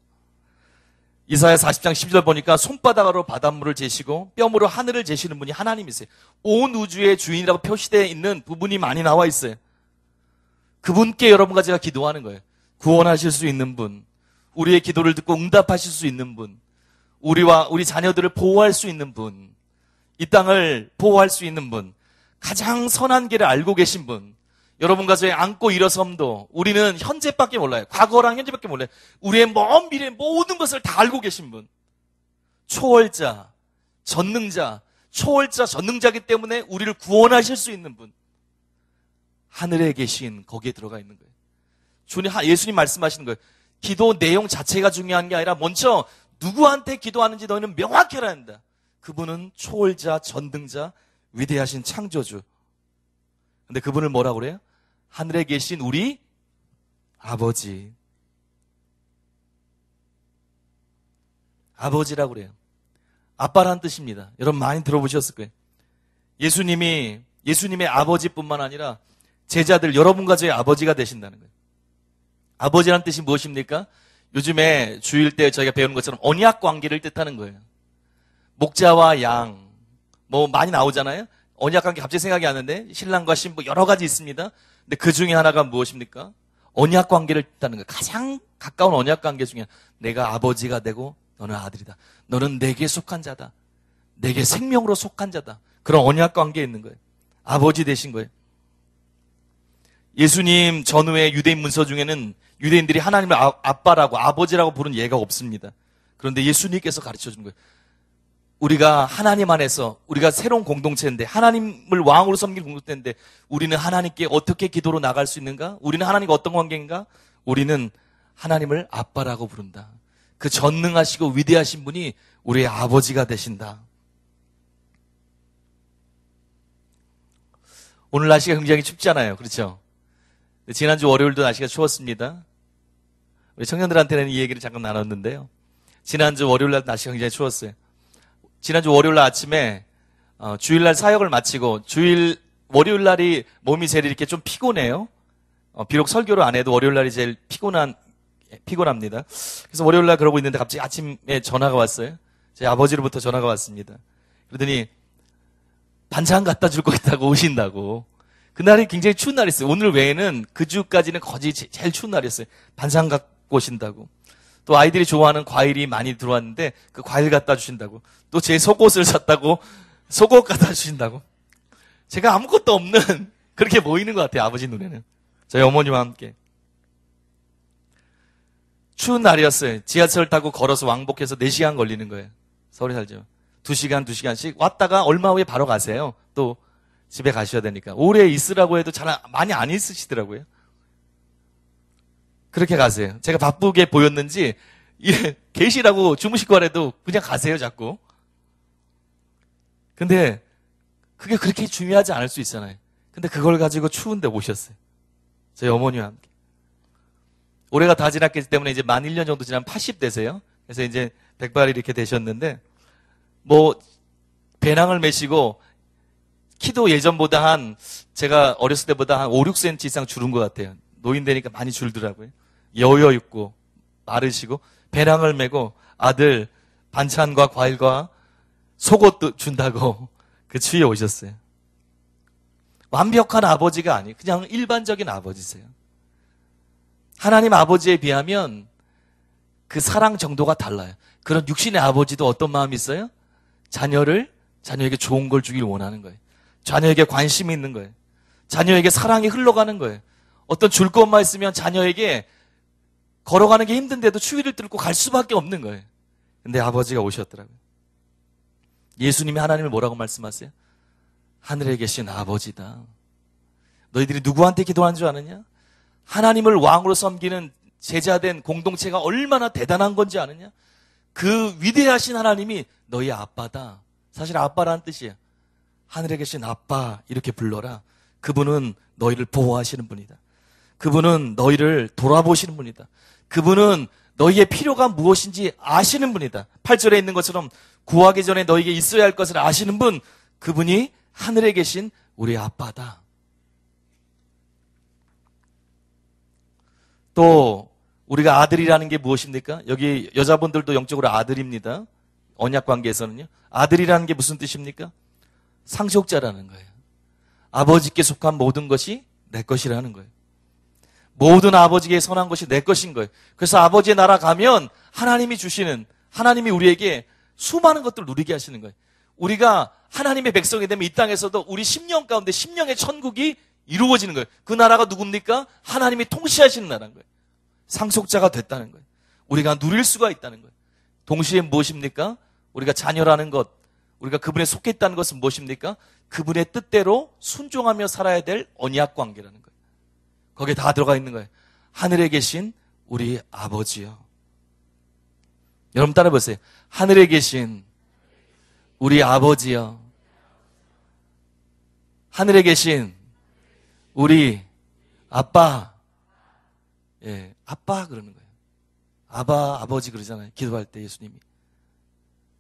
이사야 40장 12절 보니까 손바닥으로 바닷물을 재시고 뼘으로 하늘을 재시는 분이 하나님이세요. 온 우주의 주인이라고 표시되어 있는 부분이 많이 나와 있어요. 그분께 여러분과 제가 기도하는 거예요. 구원하실 수 있는 분, 우리의 기도를 듣고 응답하실 수 있는 분, 우리와 우리 자녀들을 보호할 수 있는 분, 이 땅을 보호할 수 있는 분, 가장 선한 길을 알고 계신 분, 여러분과 저의 안고 일어섬도 우리는 현재밖에 몰라요. 과거랑 현재밖에 몰라요. 우리의 먼 미래 모든 것을 다 알고 계신 분, 초월자, 전능자이기 때문에 우리를 구원하실 수 있는 분, 하늘에 계신 거기에 들어가 있는 거예요. 예수님 말씀하시는 거예요. 기도 내용 자체가 중요한 게 아니라 먼저 누구한테 기도하는지 너희는 명확히 알아야 한다. 그분은 초월자, 전능자, 위대하신 창조주. 근데 그분을 뭐라고 그래요? 하늘에 계신 우리 아버지. 아버지라고 그래요. 아빠라는 뜻입니다. 여러분 많이 들어보셨을 거예요. 예수님의 아버지뿐만 아니라 제자들, 여러분과 저의 아버지가 되신다는 거예요. 아버지라는 뜻이 무엇입니까? 요즘에 주일 때 저희가 배우는 것처럼 언약 관계를 뜻하는 거예요. 목자와 양, 많이 나오잖아요? 언약 관계 갑자기 생각이 안 나는데, 신랑과 신부 여러 가지 있습니다. 근데 그 중에 하나가 무엇입니까? 언약 관계를 뜻하는 거예요. 가장 가까운 언약 관계 중에 내가 아버지가 되고 너는 아들이다. 너는 내게 속한 자다. 내게 생명으로 속한 자다. 그런 언약 관계에 있는 거예요. 아버지 되신 거예요. 예수님 전후의 유대인 문서 중에는 유대인들이 하나님을 아빠라고 아버지라고 부르는 예가 없습니다. 그런데 예수님께서 가르쳐 준 거예요. 우리가 하나님 안에서 우리가 새로운 공동체인데 하나님을 왕으로 섬길 공동체인데 우리는 하나님께 어떻게 기도로 나갈 수 있는가? 우리는 하나님과 어떤 관계인가? 우리는 하나님을 아빠라고 부른다. 그 전능하시고 위대하신 분이 우리의 아버지가 되신다. 오늘 날씨가 굉장히 춥잖아요. 그렇죠? 지난주 월요일도 날씨가 추웠습니다. 우리 청년들한테는 이 얘기를 잠깐 나눴는데요. 지난주 월요일 날 날씨가 굉장히 추웠어요. 지난주 월요일 날 아침에 주일날 사역을 마치고 월요일 날이 몸이 제일 이렇게 좀 피곤해요. 비록 설교를 안 해도 월요일 날이 제일 피곤합니다. 그래서 월요일 날 그러고 있는데 갑자기 아침에 전화가 왔어요. 제 아버지로부터 전화가 왔습니다. 그러더니 반찬 갖다 줄 거 있다고 오신다고. 그날이 굉장히 추운 날이었어요. 오늘 외에는 그 주까지는 거의 제일 추운 날이었어요. 반찬 갖고 오신다고. 또 아이들이 좋아하는 과일이 많이 들어왔는데 그 과일 갖다 주신다고. 또 제 속옷을 샀다고 속옷 갖다 주신다고. 제가 아무것도 없는 그렇게 보이는 것 같아요. 아버지 눈에는. 저희 어머니와 함께. 추운 날이었어요. 지하철 타고 걸어서 왕복해서 4시간 걸리는 거예요. 서울에 살죠. 2시간씩 왔다가 얼마 후에 바로 가세요. 또 집에 가셔야 되니까. 오래 있으라고 해도 많이 안 있으시더라고요. 그렇게 가세요. 제가 바쁘게 보였는지 계시라고 주무실 거라도 그냥 가세요, 자꾸. 근데 그게 그렇게 중요하지 않을 수 있잖아요. 근데 그걸 가지고 추운데 오셨어요. 저희 어머니와 함께. 올해가 다 지났기 때문에 이제 만 1년 정도 지나면 80대세요. 그래서 이제 백발이 이렇게 되셨는데, 배낭을 메시고, 키도 예전보다 제가 어렸을 때보다 한 5, 6cm 이상 줄은 것 같아요. 노인 되니까 많이 줄더라고요. 여유 있고, 마르시고, 배낭을 메고 아들 반찬과 과일과 속옷도 준다고 그 추위에 오셨어요. 완벽한 아버지가 아니에요. 그냥 일반적인 아버지세요. 하나님 아버지에 비하면 그 사랑 정도가 달라요. 그런 육신의 아버지도 어떤 마음이 있어요? 자녀에게 좋은 걸 주길 원하는 거예요. 자녀에게 관심이 있는 거예요. 자녀에게 사랑이 흘러가는 거예요. 어떤 줄 것만 있으면 자녀에게 걸어가는 게 힘든데도 추위를 뚫고 갈 수밖에 없는 거예요. 근데 아버지가 오셨더라고요. 예수님이 하나님을 뭐라고 말씀하세요? 하늘에 계신 아버지다. 너희들이 누구한테 기도하는 줄 아느냐? 하나님을 왕으로 섬기는 제자된 공동체가 얼마나 대단한 건지 아느냐? 그 위대하신 하나님이 너희 아빠다. 사실 아빠라는 뜻이에요. 하늘에 계신 아빠 이렇게 불러라. 그분은 너희를 보호하시는 분이다. 그분은 너희를 돌아보시는 분이다. 그분은 너희의 필요가 무엇인지 아시는 분이다. 8절에 있는 것처럼 구하기 전에 너희에게 있어야 할 것을 아시는 분, 그분이 하늘에 계신 우리 아빠다. 또 우리가 아들이라는 게 무엇입니까? 여기 여자분들도 영적으로 아들입니다. 언약 관계에서는요. 아들이라는 게 무슨 뜻입니까? 상속자라는 거예요. 아버지께 속한 모든 것이 내 것이라는 거예요. 모든 아버지께 선한 것이 내 것인 거예요. 그래서 아버지의 나라 가면 하나님이 우리에게 수많은 것들을 누리게 하시는 거예요. 우리가 하나님의 백성이 되면 이 땅에서도 우리 심령 가운데 심령의 천국이 이루어지는 거예요. 그 나라가 누굽니까? 하나님이 통치하시는 나라인 거예요. 상속자가 됐다는 거예요. 우리가 누릴 수가 있다는 거예요. 동시에 무엇입니까? 우리가 자녀라는 것, 우리가 그분에 속해 있다는 것은 무엇입니까? 그분의 뜻대로 순종하며 살아야 될 언약 관계라는 거예요. 거기에 다 들어가 있는 거예요. 하늘에 계신 우리 아버지요. 여러분 따라 보세요. 하늘에 계신 우리 아버지요. 하늘에 계신 우리 아빠. 예, 아빠 그러는 거예요. 아버지 그러잖아요. 기도할 때 예수님이.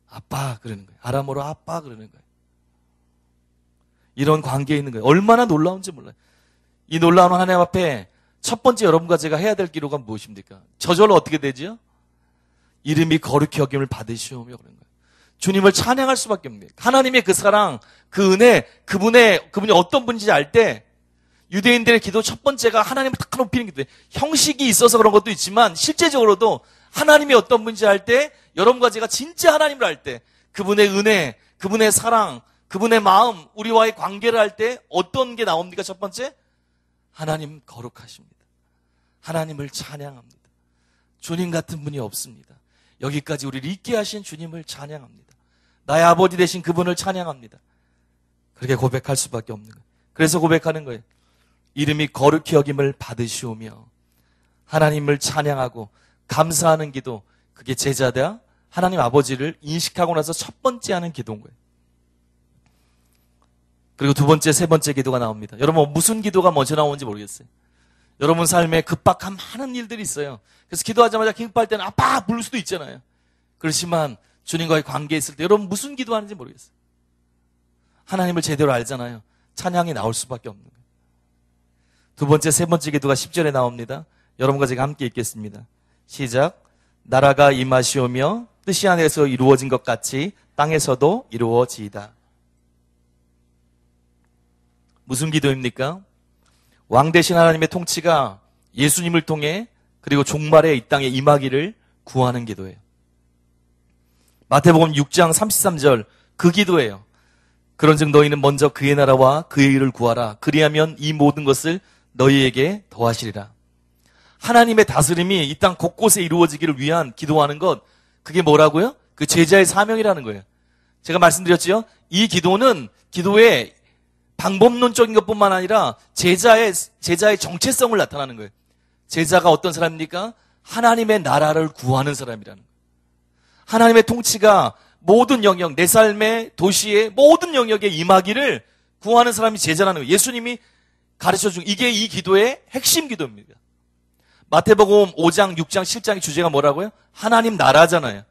아빠 그러는 거예요. 아람어로 아빠 그러는 거예요. 이런 관계에 있는 거예요. 얼마나 놀라운지 몰라요. 이 놀라운 하나님 앞에 첫 번째 여러분과 제가 해야 될 기도가 무엇입니까? 저절로 어떻게 되죠? 이름이 거룩히 여김을 받으시오며 그런 거예요. 주님을 찬양할 수밖에 없는 거예요. 하나님의 그 사랑, 그 은혜, 그분이 어떤 분인지 알 때 유대인들의 기도 첫 번째가 하나님을 탁 높이는 기도예요. 형식이 있어서 그런 것도 있지만 실제적으로도 하나님이 어떤 분인지 알 때 여러분과 제가 진짜 하나님을 알 때 그분의 은혜, 그분의 사랑, 그분의 마음, 우리와의 관계를 할 때 어떤 게 나옵니까? 첫 번째? 하나님 거룩하십니다. 하나님을 찬양합니다. 주님 같은 분이 없습니다. 여기까지 우리를 있게 하신 주님을 찬양합니다. 나의 아버지 되신 그분을 찬양합니다. 그렇게 고백할 수밖에 없는 거예요. 그래서 고백하는 거예요. 이름이 거룩히 여김을 받으시오며 하나님을 찬양하고 감사하는 기도, 그게 제자다 하나님 아버지를 인식하고 나서 첫 번째 하는 기도인 거예요. 그리고 두 번째, 세 번째 기도가 나옵니다. 여러분 무슨 기도가 먼저 나오는지 모르겠어요. 여러분 삶에 급박한 많은 일들이 있어요. 그래서 기도하자마자 긴급할 때는 아빠 부를 수도 있잖아요. 그렇지만 주님과의 관계에 있을 때 여러분 무슨 기도하는지 모르겠어요. 하나님을 제대로 알잖아요. 찬양이 나올 수밖에 없는 거예요. 두 번째, 세 번째 기도가 10절에 나옵니다. 여러분과 제가 함께 읽겠습니다. 시작. 나라가 임하시오며 뜻이 하늘에서 이루어진 것 같이 땅에서도 이루어지이다. 무슨 기도입니까? 왕 되신 하나님의 통치가 예수님을 통해 그리고 종말에 이 땅에 임하기를 구하는 기도예요. 마태복음 6장 33절 그 기도예요. 그런즉 너희는 먼저 그의 나라와 그의 의를 구하라. 그리하면 이 모든 것을 너희에게 더하시리라. 하나님의 다스림이 이 땅 곳곳에 이루어지기를 위한 기도하는 것, 그게 뭐라고요? 그 제자의 사명이라는 거예요. 제가 말씀드렸죠? 이 기도는 기도의 방법론적인 것뿐만 아니라 제자의 정체성을 나타나는 거예요. 제자가 어떤 사람입니까? 하나님의 나라를 구하는 사람이라는 거예요. 하나님의 통치가 모든 영역, 내 삶의 도시의 모든 영역에 임하기를 구하는 사람이 제자라는 거예요. 예수님이 가르쳐준 이게 이 기도의 핵심 기도입니다. 마태복음 5장, 6장, 7장의 주제가 뭐라고요? 하나님 나라잖아요.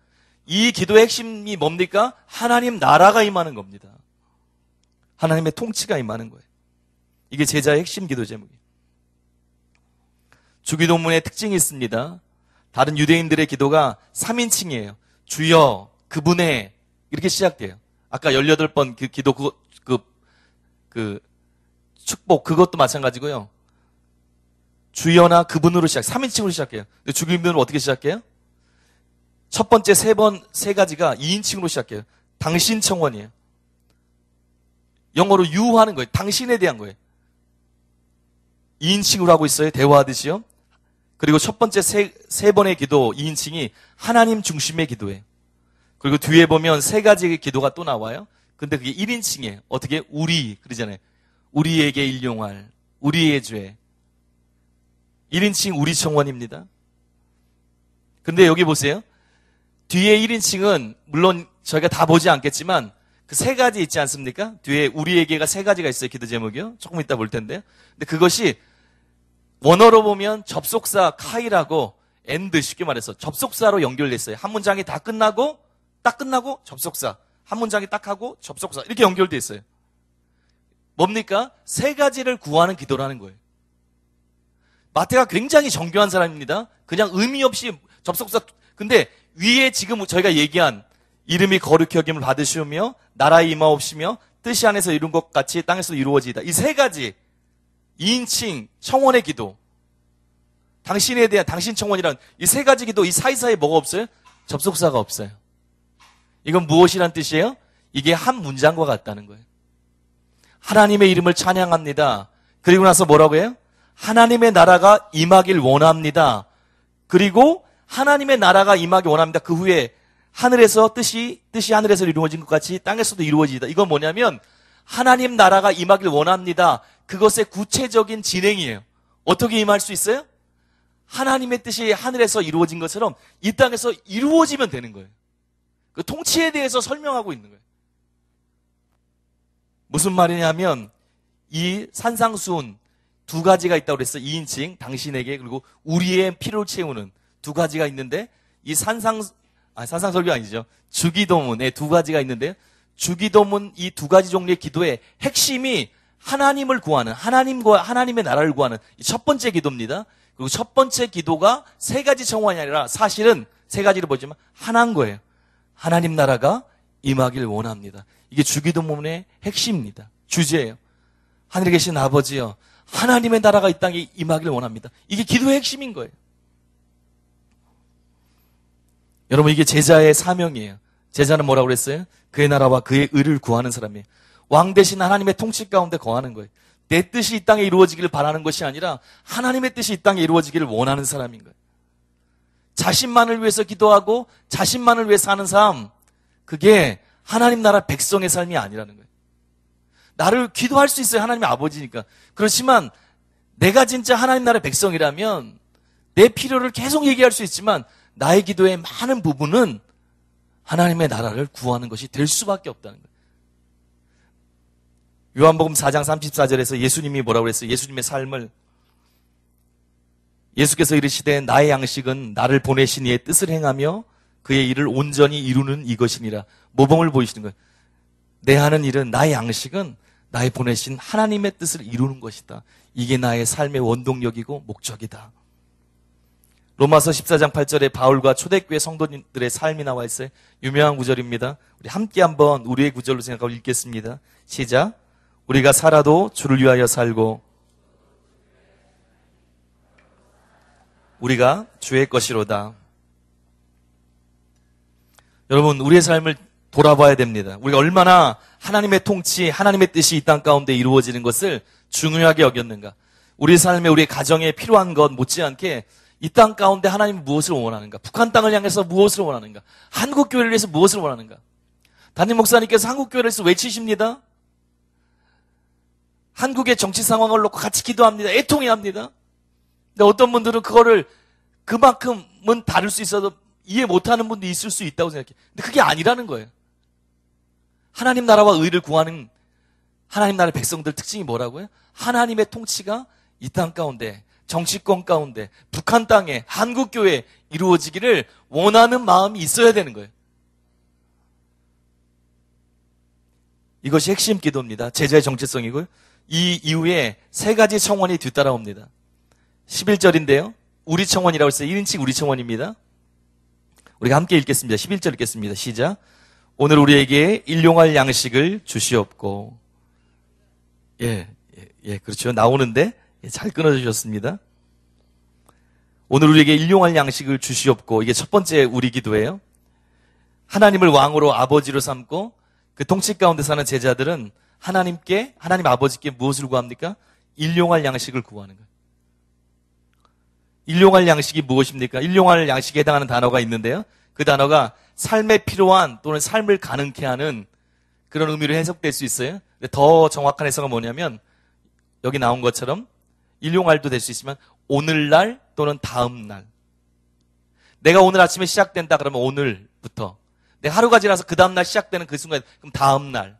이 기도의 핵심이 뭡니까? 하나님 나라가 임하는 겁니다. 하나님의 통치가 임하는 거예요. 이게 제자의 핵심 기도 제목이에요. 주기도문의 특징이 있습니다. 다른 유대인들의 기도가 3인칭이에요. 주여, 그분의, 이렇게 시작돼요. 아까 18번 그 기도, 축복, 그것도 마찬가지고요. 주여나 그분으로 3인칭으로 시작해요. 근데 주기도문은 어떻게 시작해요? 첫 번째 세 가지가 2인칭으로 시작해요. 당신 청원이에요. 영어로 you 하는 거예요. 당신에 대한 거예요. 2인칭으로 하고 있어요. 대화하듯이요. 그리고 첫 번째 세 번의 기도 2인칭이 하나님 중심의 기도예요. 그리고 뒤에 보면 세 가지의 기도가 또 나와요. 근데 그게 1인칭이에요. 어떻게? 우리, 그러잖아요. 우리에게 일용할, 우리의 죄. 1인칭 우리 청원입니다. 근데 여기 보세요. 뒤에 1인칭은 물론 저희가 다 보지 않겠지만 그 세 가지 있지 않습니까? 뒤에 우리에게가 세 가지가 있어요. 기도 제목이요. 조금 이따 볼 텐데요. 근데 그것이 원어로 보면 접속사 카이라고 and 쉽게 말해서 접속사로 연결됐어요. 한 문장이 딱 끝나고 접속사. 한 문장이 딱 하고 접속사. 이렇게 연결돼 있어요. 뭡니까? 세 가지를 구하는 기도라는 거예요. 마태가 굉장히 정교한 사람입니다. 그냥 의미 없이 접속사. 근데 위에 지금 저희가 얘기한 이름이 거룩히 여김을 받으시오며 나라의 임하옵시며 뜻이 안에서 이룬 것 같이 땅에서 이루어지이다. 이 세 가지 2인칭 청원의 기도, 당신에 대한 당신 청원이란 이 세 가지 기도, 이 사이사이에 뭐가 없어요? 접속사가 없어요. 이건 무엇이란 뜻이에요? 이게 한 문장과 같다는 거예요. 하나님의 이름을 찬양합니다. 그리고 나서 뭐라고 해요? 하나님의 나라가 임하길 원합니다. 그리고 하나님의 나라가 임하길 원합니다. 그 후에 하늘에서 뜻이 하늘에서 이루어진 것 같이 땅에서도 이루어지다. 이건 뭐냐면 하나님 나라가 임하길 원합니다. 그것의 구체적인 진행이에요. 어떻게 임할 수 있어요? 하나님의 뜻이 하늘에서 이루어진 것처럼 이 땅에서 이루어지면 되는 거예요. 그 통치에 대해서 설명하고 있는 거예요. 무슨 말이냐면 이 산상수훈 두 가지가 있다고 그랬어요. 2인칭 당신에게 그리고 우리의 필요를 채우는 두 가지가 있는데 이 산상설교 아니죠. 주기도문에 두 가지가 있는데요. 주기도문 이 두 가지 종류의 기도의 핵심이 하나님을 구하는, 하나님과 하나님의 나라를 구하는 이 첫 번째 기도입니다. 그리고 첫 번째 기도가 세 가지 청원이 아니라 사실은 세 가지를 보지만 하나인 거예요. 하나님 나라가 임하길 원합니다. 이게 주기도문의 핵심입니다. 주제예요. 하늘에 계신 아버지여, 하나님의 나라가 이 땅에 임하길 원합니다. 이게 기도의 핵심인 거예요. 여러분, 이게 제자의 사명이에요. 제자는 뭐라고 그랬어요? 그의 나라와 그의 의를 구하는 사람이에요. 왕 대신 하나님의 통치 가운데 거하는 거예요. 내 뜻이 이 땅에 이루어지기를 바라는 것이 아니라 하나님의 뜻이 이 땅에 이루어지기를 원하는 사람인 거예요. 자신만을 위해서 기도하고 자신만을 위해서 사는 삶, 그게 하나님 나라 백성의 삶이 아니라는 거예요. 나를 기도할 수 있어요. 하나님의 아버지니까. 그렇지만 내가 진짜 하나님 나라의 백성이라면 내 필요를 계속 얘기할 수 있지만 나의 기도의 많은 부분은 하나님의 나라를 구하는 것이 될 수밖에 없다는 거예요. 요한복음 4장 34절에서 예수님이 뭐라고 그랬어요? 예수님의 삶을 예수께서 이르시되 나의 양식은 나를 보내신 이의 뜻을 행하며 그의 일을 온전히 이루는 이것이니라. 모범을 보이시는 거예요. 내 하는 일은 나의 양식은 나의 보내신 하나님의 뜻을 이루는 것이다. 이게 나의 삶의 원동력이고 목적이다. 로마서 14장 8절에 바울과 초대교회 성도님들의 삶이 나와 있어요. 유명한 구절입니다. 우리 함께 한번 우리의 구절로 생각하고 읽겠습니다. 시작. 우리가 살아도 주를 위하여 살고 우리가 주의 것이로다. 여러분, 우리의 삶을 돌아봐야 됩니다. 우리가 얼마나 하나님의 통치, 하나님의 뜻이 이 땅 가운데 이루어지는 것을 중요하게 여겼는가. 우리 삶에, 우리 가정에 필요한 것 못지않게 이 땅 가운데 하나님은 무엇을 원하는가? 북한 땅을 향해서 무엇을 원하는가? 한국 교회를 위해서 무엇을 원하는가? 담임 목사님께서 한국 교회를 위해서 외치십니다. 한국의 정치 상황을 놓고 같이 기도합니다. 애통해야 합니다. 근데 어떤 분들은 그거를 그만큼은 다룰 수 있어도 이해 못하는 분도 있을 수 있다고 생각해요. 근데 그게 아니라는 거예요. 하나님 나라와 의를 구하는 하나님 나라의 백성들 특징이 뭐라고요? 하나님의 통치가 이 땅 가운데, 정치권 가운데, 북한 땅에, 한국교회에 이루어지기를 원하는 마음이 있어야 되는 거예요. 이것이 핵심 기도입니다. 제자의 정체성이고요. 이 이후에 세 가지 청원이 뒤따라옵니다. 11절인데요. 우리 청원이라고 했어요. 1인칭 우리 청원입니다. 우리가 함께 읽겠습니다. 11절 읽겠습니다. 시작. 오늘 우리에게 일용할 양식을 주시옵고. 그렇죠. 나오는데 잘 끊어주셨습니다. 오늘 우리에게 일용할 양식을 주시옵고. 이게 첫 번째 우리 기도예요. 하나님을 왕으로 아버지로 삼고 그 통치 가운데 사는 제자들은 하나님 아버지께 무엇을 구합니까? 일용할 양식을 구하는 거예요. 일용할 양식이 무엇입니까? 일용할 양식에 해당하는 단어가 있는데요. 그 단어가 삶에 필요한 또는 삶을 가능케 하는 그런 의미로 해석될 수 있어요. 근데 더 정확한 해석은 뭐냐면 여기 나온 것처럼 일용할도 될 수 있지만 오늘날 또는 다음날. 내가 오늘 아침에 시작된다 그러면 오늘부터. 내가 하루가 지나서 그 다음날 시작되는 그 순간 그럼 다음날.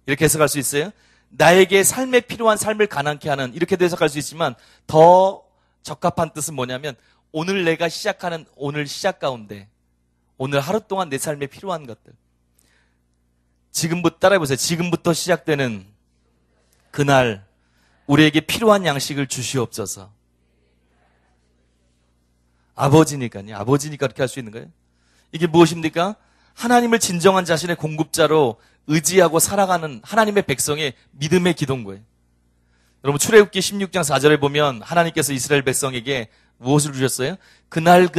이렇게 해석할 수 있어요. 나에게 삶에 필요한 삶을 가능케 하는 이렇게도 해석할 수 있지만 더 적합한 뜻은 뭐냐면 오늘 내가 시작하는 오늘 시작 가운데 오늘 하루 동안 내 삶에 필요한 것들. 지금부터 따라해보세요. 지금부터 시작되는 그날 우리에게 필요한 양식을 주시옵소서. 아버지니까요. 아버지니까 그렇게 할 수 있는 거예요. 이게 무엇입니까? 하나님을 진정한 자신의 공급자로 의지하고 살아가는 하나님의 백성의 믿음의 기도인 거예요. 여러분 출애굽기 16장 4절에 보면 하나님께서 이스라엘 백성에게 무엇을 주셨어요? 그날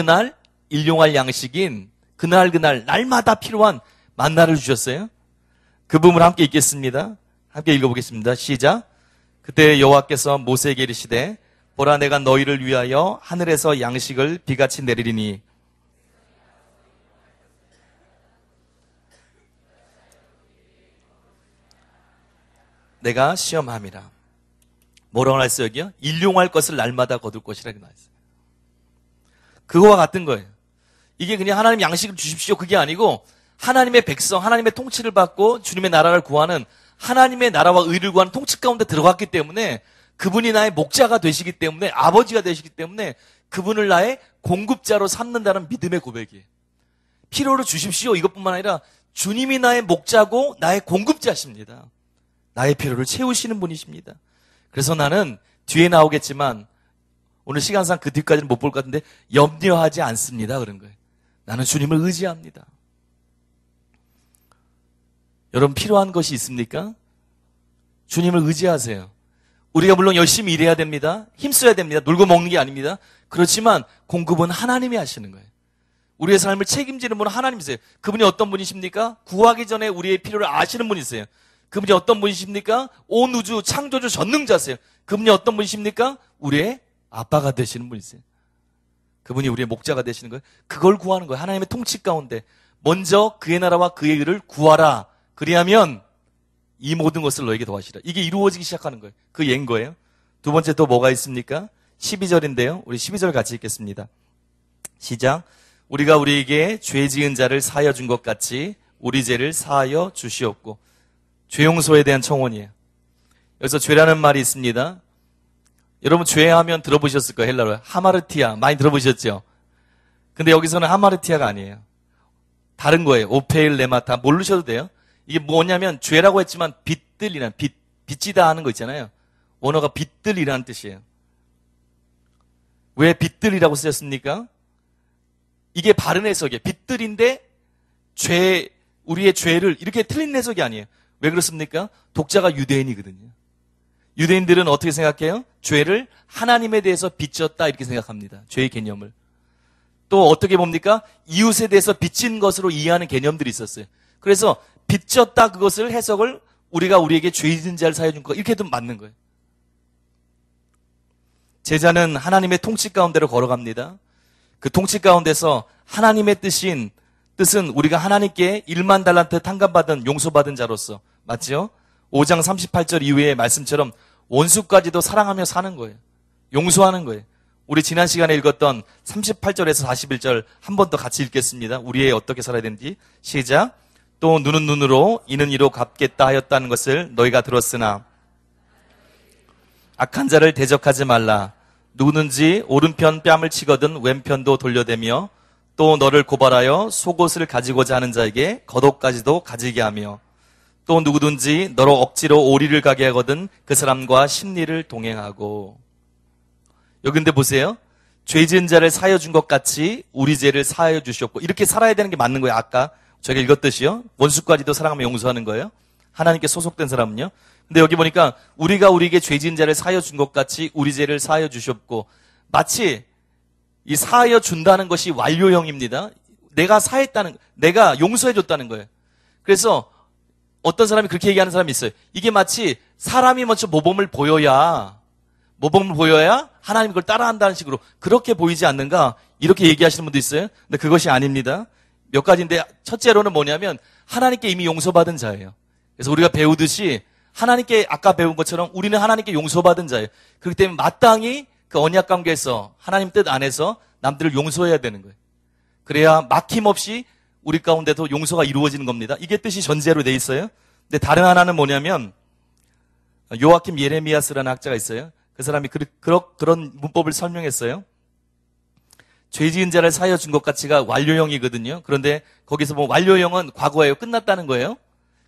일용할 양식인 그날 날마다 필요한 만나를 주셨어요. 그 부분을 함께 읽겠습니다. 함께 읽어보겠습니다. 시작. 그때 여호와께서 모세에게 이르시되 보라 내가 너희를 위하여 하늘에서 양식을 비같이 내리리니 내가 시험함이라. 뭐라고 나왔어요 여기요? 일용할 것을 날마다 거둘 것이라 나왔어요. 그거와 같은 거예요. 이게 그냥 하나님 양식을 주십시오 그게 아니고 하나님의 백성, 하나님의 통치를 받고 주님의 나라를 구하는 하나님의 나라와 의를 구하는 통치 가운데 들어갔기 때문에 그분이 나의 목자가 되시기 때문에 아버지가 되시기 때문에 그분을 나의 공급자로 삼는다는 믿음의 고백이에요. 필요로 주십시오 이것뿐만 아니라 주님이 나의 목자고 나의 공급자십니다. 나의 필요를 채우시는 분이십니다. 그래서 나는 뒤에 나오겠지만 오늘 시간상 그 뒤까지는 못 볼 것 같은데 염려하지 않습니다. 그런 거예요. 나는 주님을 의지합니다. 여러분 필요한 것이 있습니까? 주님을 의지하세요. 우리가 물론 열심히 일해야 됩니다. 힘써야 됩니다. 놀고 먹는 게 아닙니다. 그렇지만 공급은 하나님이 하시는 거예요. 우리의 삶을 책임지는 분은 하나님이세요. 그분이 어떤 분이십니까? 구하기 전에 우리의 필요를 아시는 분이세요. 그분이 어떤 분이십니까? 온 우주 창조주 전능자세요. 그분이 어떤 분이십니까? 우리의 아빠가 되시는 분이세요. 그분이 우리의 목자가 되시는 거예요. 그걸 구하는 거예요. 하나님의 통치 가운데 먼저 그의 나라와 그의 의를 구하라. 그리하면 이 모든 것을 너에게 더하시라. 이게 이루어지기 시작하는 거예요. 그 예인 거예요. 두 번째 또 뭐가 있습니까? 12절인데요. 우리 12절 같이 읽겠습니다. 시작. 우리가 우리에게 죄 지은 자를 사하여 준 것 같이 우리 죄를 사하여 주시옵고. 죄 용서에 대한 청원이에요. 여기서 죄라는 말이 있습니다. 여러분 죄하면 들어보셨을 거예요. 헬라로 하마르티아 많이 들어보셨죠? 근데 여기서는 하마르티아가 아니에요. 다른 거예요. 오페일 레마타 모르셔도 돼요. 이게 뭐냐면 죄라고 했지만 빚들이란 빚지다 하는 거 있잖아요. 원어가 빚들이라는 뜻이에요. 왜 빚들이라고 쓰셨습니까? 이게 바른 해석이에요. 빚들인데 우리의 죄를 이렇게 틀린 해석이 아니에요. 왜 그렇습니까? 독자가 유대인이거든요. 유대인들은 어떻게 생각해요? 죄를 하나님에 대해서 빚졌다 이렇게 생각합니다. 죄의 개념을. 또 어떻게 봅니까? 이웃에 대해서 빚진 것으로 이해하는 개념들이 있었어요. 그래서 빚졌다 그것을 해석을 우리가 우리에게 죄 지은 자를 사하여 준 거 이렇게도 맞는 거예요. 제자는 하나님의 통치 가운데로 걸어갑니다. 그 통치 가운데서 하나님의 뜻은 우리가 하나님께 1만 달란트 탕감받은 용서받은 자로서 맞죠? 5장 38절 이후의 말씀처럼 원수까지도 사랑하며 사는 거예요. 용서하는 거예요. 우리 지난 시간에 읽었던 38절에서 41절 한 번 더 같이 읽겠습니다. 우리의 어떻게 살아야 되는지. 시작. 또 눈은 눈으로 이는 이로 갚겠다 하였다는 것을 너희가 들었으나 악한 자를 대적하지 말라. 누구든지 오른편 뺨을 치거든 왼편도 돌려대며 또 너를 고발하여 속옷을 가지고자 하는 자에게 겉옷까지도 가지게 하며 또 누구든지 너로 억지로 오리를 가게 하거든 그 사람과 심리를 동행하고. 여기 근데 보세요. 죄 지은 자를 사하여 준 것 같이 우리 죄를 사하여 주셨고 이렇게 살아야 되는 게 맞는 거예요. 아까 저희가 읽었듯이요. 원수까지도 사랑하며 용서하는 거예요. 하나님께 소속된 사람은요. 근데 여기 보니까 우리가 우리에게 죄 지은 자를 사하여 준 것 같이 우리 죄를 사하여 주셨고 마치 이 사하여 준다는 것이 완료형입니다. 내가 용서해 줬다는 거예요. 그래서 어떤 사람이 그렇게 얘기하는 사람이 있어요. 이게 마치 사람이 먼저 모범을 보여야 하나님 그걸 따라한다는 식으로 그렇게 보이지 않는가 이렇게 얘기하시는 분도 있어요. 근데 그것이 아닙니다. 몇 가지인데 첫째로는 뭐냐면 하나님께 이미 용서받은 자예요. 그래서 우리가 배우듯이 하나님께 아까 배운 것처럼 우리는 하나님께 용서받은 자예요. 그렇기 때문에 마땅히 그 언약 관계에서 하나님 뜻 안에서 남들을 용서해야 되는 거예요. 그래야 막힘없이 우리 가운데도 용서가 이루어지는 겁니다. 이게 뜻이 전제로 돼 있어요. 근데 다른 하나는 뭐냐면 요아킴 예레미야스라는 학자가 있어요. 그 사람이 그런 문법을 설명했어요. 죄 지은 자를 사하여 준 것 같이가 완료형이거든요. 그런데 거기서 뭐 완료형은 과거예요. 끝났다는 거예요.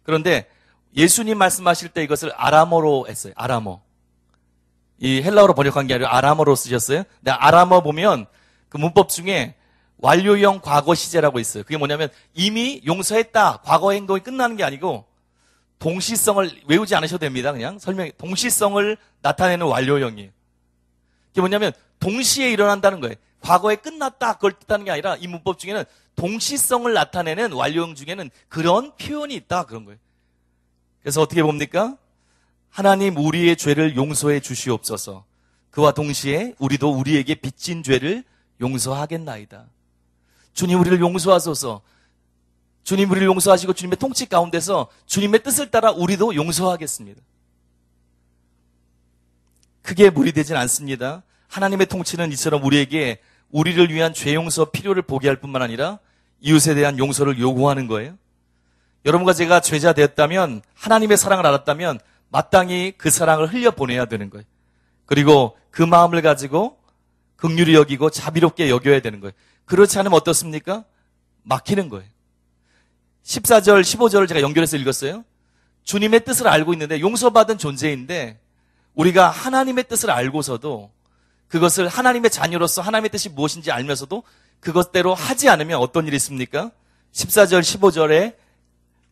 그런데 예수님 말씀하실 때 이것을 아람어로 했어요. 아람어. 이 헬라어로 번역한 게 아니라 아람어로 쓰셨어요. 근데 아람어 보면 그 문법 중에 완료형 과거 시제라고 있어요. 그게 뭐냐면 이미 용서했다. 과거 행동이 끝나는 게 아니고 동시성을 외우지 않으셔도 됩니다. 그냥 동시성을 나타내는 완료형이에요. 그게 뭐냐면 동시에 일어난다는 거예요. 과거에 끝났다 그걸 뜻하는 게 아니라 이 문법 중에는 동시성을 나타내는 완료형 중에는 그런 표현이 있다 그런 거예요. 그래서 어떻게 봅니까? 하나님 우리의 죄를 용서해 주시옵소서. 그와 동시에 우리도 우리에게 빚진 죄를 용서하겠나이다. 주님 우리를 용서하소서. 주님 우리를 용서하시고 주님의 통치 가운데서 주님의 뜻을 따라 우리도 용서하겠습니다. 크게 무리되진 않습니다. 하나님의 통치는 이처럼 우리에게 우리를 위한 죄 용서 필요를 보게 할 뿐만 아니라 이웃에 대한 용서를 요구하는 거예요. 여러분과 제가 죄자 되었다면 하나님의 사랑을 알았다면 마땅히 그 사랑을 흘려보내야 되는 거예요. 그리고 그 마음을 가지고 긍휼히 여기고 자비롭게 여겨야 되는 거예요. 그렇지 않으면 어떻습니까? 막히는 거예요. 14절, 15절을 제가 연결해서 읽었어요. 주님의 뜻을 알고 있는데 용서받은 존재인데 우리가 하나님의 뜻을 알고서도 그것을 하나님의 자녀로서 하나님의 뜻이 무엇인지 알면서도 그것대로 하지 않으면 어떤 일이 있습니까? 14절, 15절에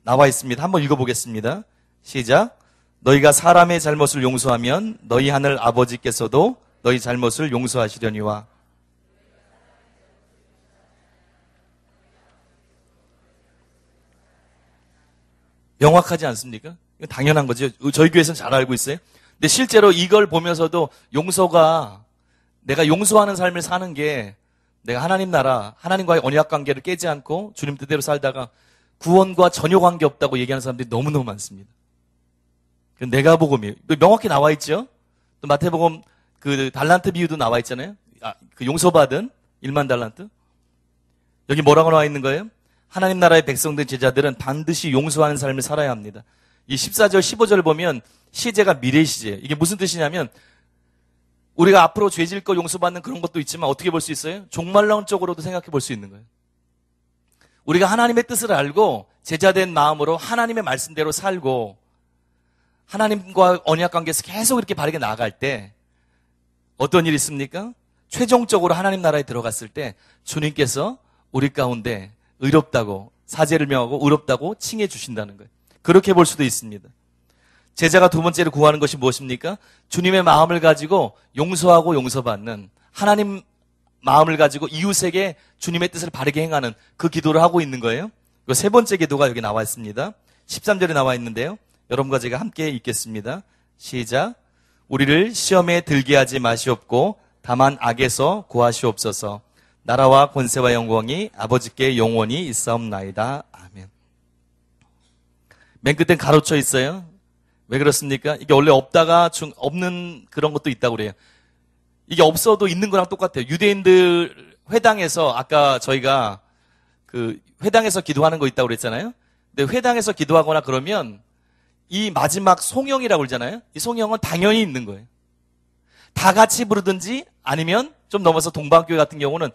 나와 있습니다. 한번 읽어보겠습니다. 시작. 너희가 사람의 잘못을 용서하면 너희 하늘 아버지께서도 너희 잘못을 용서하시려니와. 명확하지 않습니까? 이건 당연한 거죠. 저희 교회에서는 잘 알고 있어요. 근데 실제로 이걸 보면서도 용서가 내가 용서하는 삶을 사는 게 내가 하나님 나라, 하나님과의 언약 관계를 깨지 않고 주님 뜻대로 살다가 구원과 전혀 관계없다고 얘기하는 사람들이 너무너무 많습니다. 내가 복음이에요. 명확히 나와 있죠? 또 마태복음 그 달란트 비유도 나와 있잖아요. 그 용서받은 1만 달란트. 여기 뭐라고 나와 있는 거예요? 하나님 나라의 백성들 제자들은 반드시 용서하는 삶을 살아야 합니다. 이 14절, 15절을 보면 시제가 미래 시제예요. 이게 무슨 뜻이냐면 우리가 앞으로 죄 질 거 용서받는 그런 것도 있지만 어떻게 볼 수 있어요? 종말론적으로도 생각해 볼 수 있는 거예요. 우리가 하나님의 뜻을 알고 제자된 마음으로 하나님의 말씀대로 살고 하나님과 언약 관계에서 계속 이렇게 바르게 나아갈 때 어떤 일이 있습니까? 최종적으로 하나님 나라에 들어갔을 때 주님께서 우리 가운데 의롭다고 사죄를 명하고 의롭다고 칭해 주신다는 거예요. 그렇게 볼 수도 있습니다. 제자가 두 번째로 구하는 것이 무엇입니까? 주님의 마음을 가지고 용서하고 용서받는 하나님 마음을 가지고 이웃에게 주님의 뜻을 바르게 행하는 그 기도를 하고 있는 거예요. 그 세 번째 기도가 여기 나와 있습니다. 13절에 나와 있는데요. 여러분과 제가 함께 읽겠습니다. 시작. 우리를 시험에 들게 하지 마시옵고 다만 악에서 구하시옵소서. 나라와 권세와 영광이 아버지께 영원히 있사옵나이다. 아멘. 맨 끝엔 가로쳐 있어요. 왜 그렇습니까? 이게 원래 없다가 없는 그런 것도 있다고 그래요. 이게 없어도 있는 거랑 똑같아요. 유대인들 회당에서 아까 저희가 그 회당에서 기도하는 거 있다고 그랬잖아요. 근데 회당에서 기도하거나 그러면 이 마지막 송영이라고 그러잖아요. 이 송영은 당연히 있는 거예요. 다 같이 부르든지 아니면 좀 넘어서 동방교회 같은 경우는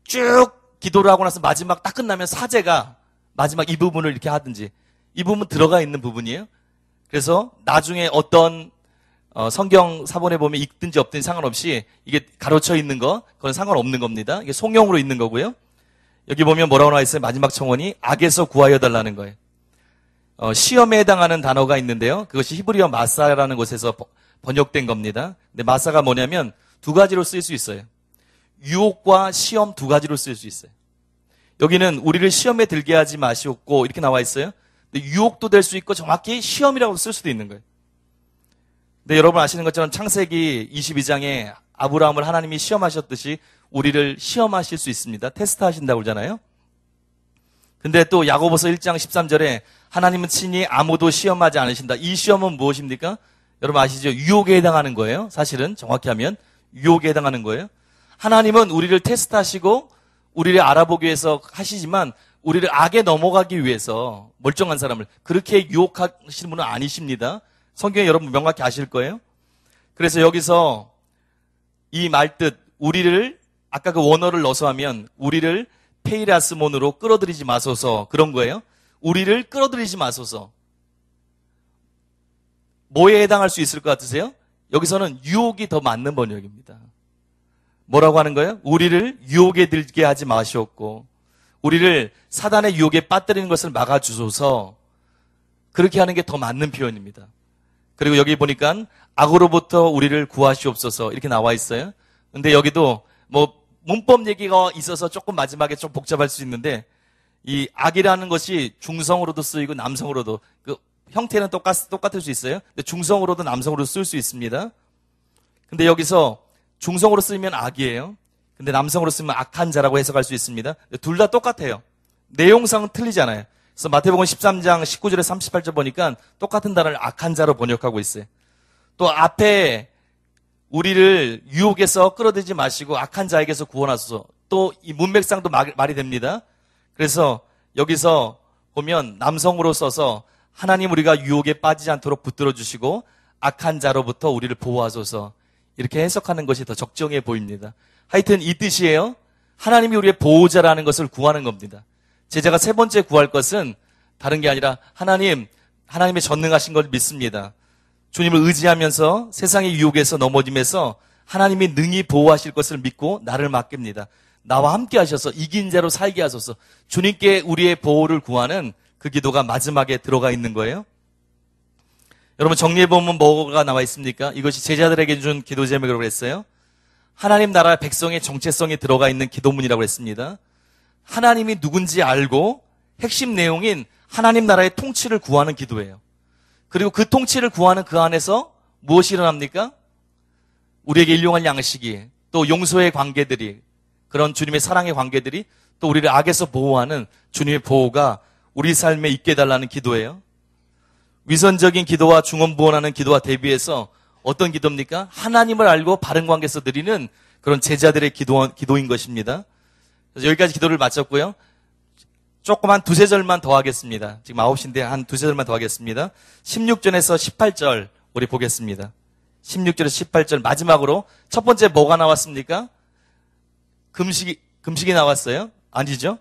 쭉 기도를 하고 나서 마지막 딱 끝나면 사제가 마지막 이 부분을 이렇게 하든지 이 부분 들어가 있는 부분이에요. 그래서 나중에 어떤 성경 사본에 보면 읽든지 없든지 상관없이 이게 가로쳐 있는 거 그건 상관없는 겁니다. 이게 송영으로 있는 거고요. 여기 보면 뭐라고 나와 있어요? 마지막 청원이 악에서 구하여 달라는 거예요. 시험에 해당하는 단어가 있는데요. 그것이 히브리어 마사라는 곳에서 번역된 겁니다. 근데 마사가 뭐냐면 두 가지로 쓸 수 있어요. 유혹과 시험 두 가지로 쓸 수 있어요. 여기는 우리를 시험에 들게 하지 마시옵고 이렇게 나와 있어요. 근데 유혹도 될 수 있고 정확히 시험이라고 쓸 수도 있는 거예요. 근데 여러분 아시는 것처럼 창세기 22장에 아브라함을 하나님이 시험하셨듯이 우리를 시험하실 수 있습니다. 테스트 하신다고 그러잖아요. 근데 또 야고보서 1장 13절에 하나님은 친히 아무도 시험하지 않으신다. 이 시험은 무엇입니까? 여러분 아시죠? 유혹에 해당하는 거예요. 사실은 정확히 하면 유혹에 해당하는 거예요. 하나님은 우리를 테스트하시고 우리를 알아보기 위해서 하시지만 우리를 악에 넘어가기 위해서 멀쩡한 사람을 그렇게 유혹하시는 분은 아니십니다. 성경에 여러분 명확히 아실 거예요. 그래서 여기서 이 말뜻 우리를 아까 그 원어를 넣어서 하면 우리를 페이라스몬으로 끌어들이지 마소서 그런 거예요. 우리를 끌어들이지 마소서. 뭐에 해당할 수 있을 것 같으세요? 여기서는 유혹이 더 맞는 번역입니다. 뭐라고 하는 거예요? 우리를 유혹에 들게 하지 마시옵고 우리를 사단의 유혹에 빠뜨리는 것을 막아주소서. 그렇게 하는 게 더 맞는 표현입니다. 그리고 여기 보니까 악으로부터 우리를 구하시옵소서 이렇게 나와 있어요. 근데 여기도 뭐 문법 얘기가 있어서 조금 마지막에 좀 복잡할 수 있는데 이 악이라는 것이 중성으로도 쓰이고 남성으로도 그 형태는 똑같을 수 있어요. 근데 중성으로도 남성으로도 쓸 수 있습니다. 근데 여기서 중성으로 쓰면 악이에요. 근데 남성으로 쓰면 악한 자라고 해석할 수 있습니다. 둘 다 똑같아요. 내용상은 틀리잖아요. 그래서 마태복음 13장 19절에 38절 보니까 똑같은 단어를 악한 자로 번역하고 있어요. 또 앞에 우리를 유혹에서 끌어들이지 마시고 악한 자에게서 구원하소서. 또 이 문맥상도 말이 됩니다. 그래서 여기서 보면 남성으로 써서 하나님 우리가 유혹에 빠지지 않도록 붙들어 주시고 악한 자로부터 우리를 보호하소서. 이렇게 해석하는 것이 더 적정해 보입니다. 하여튼 이 뜻이에요. 하나님이 우리의 보호자라는 것을 구하는 겁니다. 제자가 세 번째 구할 것은 다른 게 아니라 하나님의 전능하신 걸 믿습니다. 주님을 의지하면서 세상의 유혹에서 넘어짐에서 하나님이 능히 보호하실 것을 믿고 나를 맡깁니다. 나와 함께 하셔서 이긴 자로 살게 하소서. 주님께 우리의 보호를 구하는 그 기도가 마지막에 들어가 있는 거예요. 여러분 정리해보면 뭐가 나와 있습니까? 이것이 제자들에게 준 기도 제목이라고 했어요. 하나님 나라 백성의 정체성이 들어가 있는 기도문이라고 했습니다. 하나님이 누군지 알고 핵심 내용인 하나님 나라의 통치를 구하는 기도예요. 그리고 그 통치를 구하는 그 안에서 무엇이 일어납니까? 우리에게 일용할 양식이 또 용서의 관계들이 그런 주님의 사랑의 관계들이 또 우리를 악에서 보호하는 주님의 보호가 우리 삶에 있게 해달라는 기도예요. 위선적인 기도와 중언부언하는 기도와 대비해서 어떤 기도입니까? 하나님을 알고 바른 관계에서 드리는 그런 제자들의 기도인 것입니다. 그래서 여기까지 기도를 마쳤고요. 조금 한 두세 절만 더 하겠습니다. 지금 9시인데 한 두세 절만 더 하겠습니다. 16절에서 18절 우리 보겠습니다. 16절에서 18절 마지막으로 첫 번째 뭐가 나왔습니까? 금식이 나왔어요. 아니죠?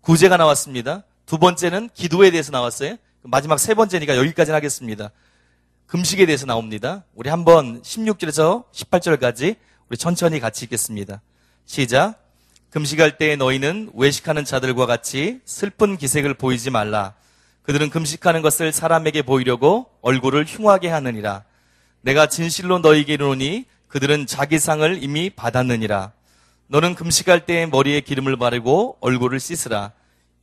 구제가 나왔습니다. 두 번째는 기도에 대해서 나왔어요. 마지막 세 번째니까 여기까지는 하겠습니다. 금식에 대해서 나옵니다. 우리 한번 16절에서 18절까지 우리 천천히 같이 읽겠습니다. 시작. 금식할 때에 너희는 외식하는 자들과 같이 슬픈 기색을 보이지 말라. 그들은 금식하는 것을 사람에게 보이려고 얼굴을 흉하게 하느니라. 내가 진실로 너희에게 이르노니 그들은 자기 상을 이미 받았느니라. 너는 금식할 때에 머리에 기름을 바르고 얼굴을 씻으라.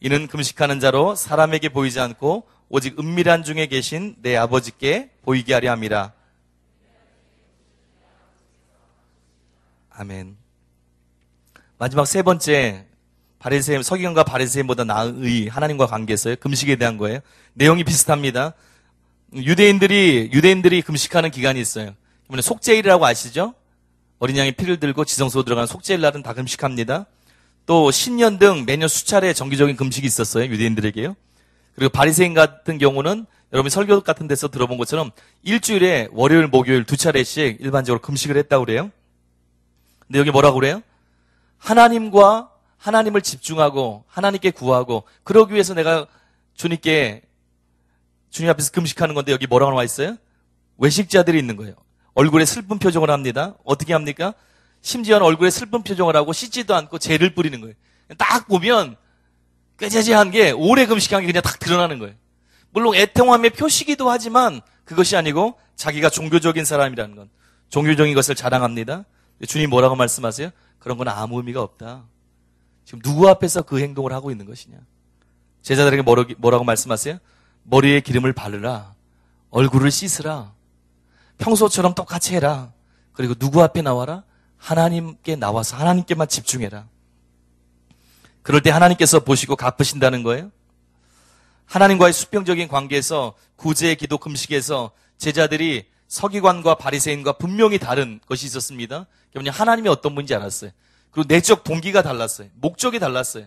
이는 금식하는 자로 사람에게 보이지 않고 오직 은밀한 중에 계신 내 아버지께 보이게 하려 함이라. 아멘. 마지막 세 번째, 바리새인, 서기관과 바리새인보다 나은 의, 하나님과 관계에서요. 금식에 대한 거예요. 내용이 비슷합니다. 유대인들이 금식하는 기간이 있어요. 속죄일이라고 아시죠? 어린 양의 피를 들고 지성소로 들어가는 속죄일 날은 다 금식합니다. 또 신년 등 매년 수차례 정기적인 금식이 있었어요. 유대인들에게요. 그리고 바리새인 같은 경우는 여러분이 설교 같은 데서 들어본 것처럼 일주일에 월요일, 목요일 두 차례씩 일반적으로 금식을 했다고 그래요. 근데 여기 뭐라고 그래요? 하나님을 집중하고 하나님께 구하고 그러기 위해서 내가 주님 앞에서 금식하는 건데 여기 뭐라고 나와 있어요? 외식자들이 있는 거예요. 얼굴에 슬픈 표정을 합니다. 어떻게 합니까? 심지어는 얼굴에 슬픈 표정을 하고 씻지도 않고 재를 뿌리는 거예요. 딱 보면 꾀죄죄한 게 오래 금식한 게 그냥 딱 드러나는 거예요. 물론 애통함의 표시기도 하지만 그것이 아니고 자기가 종교적인 사람이라는 건 종교적인 것을 자랑합니다. 주님 뭐라고 말씀하세요? 그런 건 아무 의미가 없다. 지금 누구 앞에서 그 행동을 하고 있는 것이냐? 제자들에게 뭐라고 말씀하세요? 머리에 기름을 바르라. 얼굴을 씻으라. 평소처럼 똑같이 해라. 그리고 누구 앞에 나와라? 하나님께 나와서 하나님께만 집중해라. 그럴 때 하나님께서 보시고 갚으신다는 거예요. 하나님과의 수평적인 관계에서 구제의 기도 금식에서 제자들이 서기관과 바리새인과 분명히 다른 것이 있었습니다. 그러면 하나님이 어떤 분인지 알았어요. 그리고 내적 동기가 달랐어요. 목적이 달랐어요.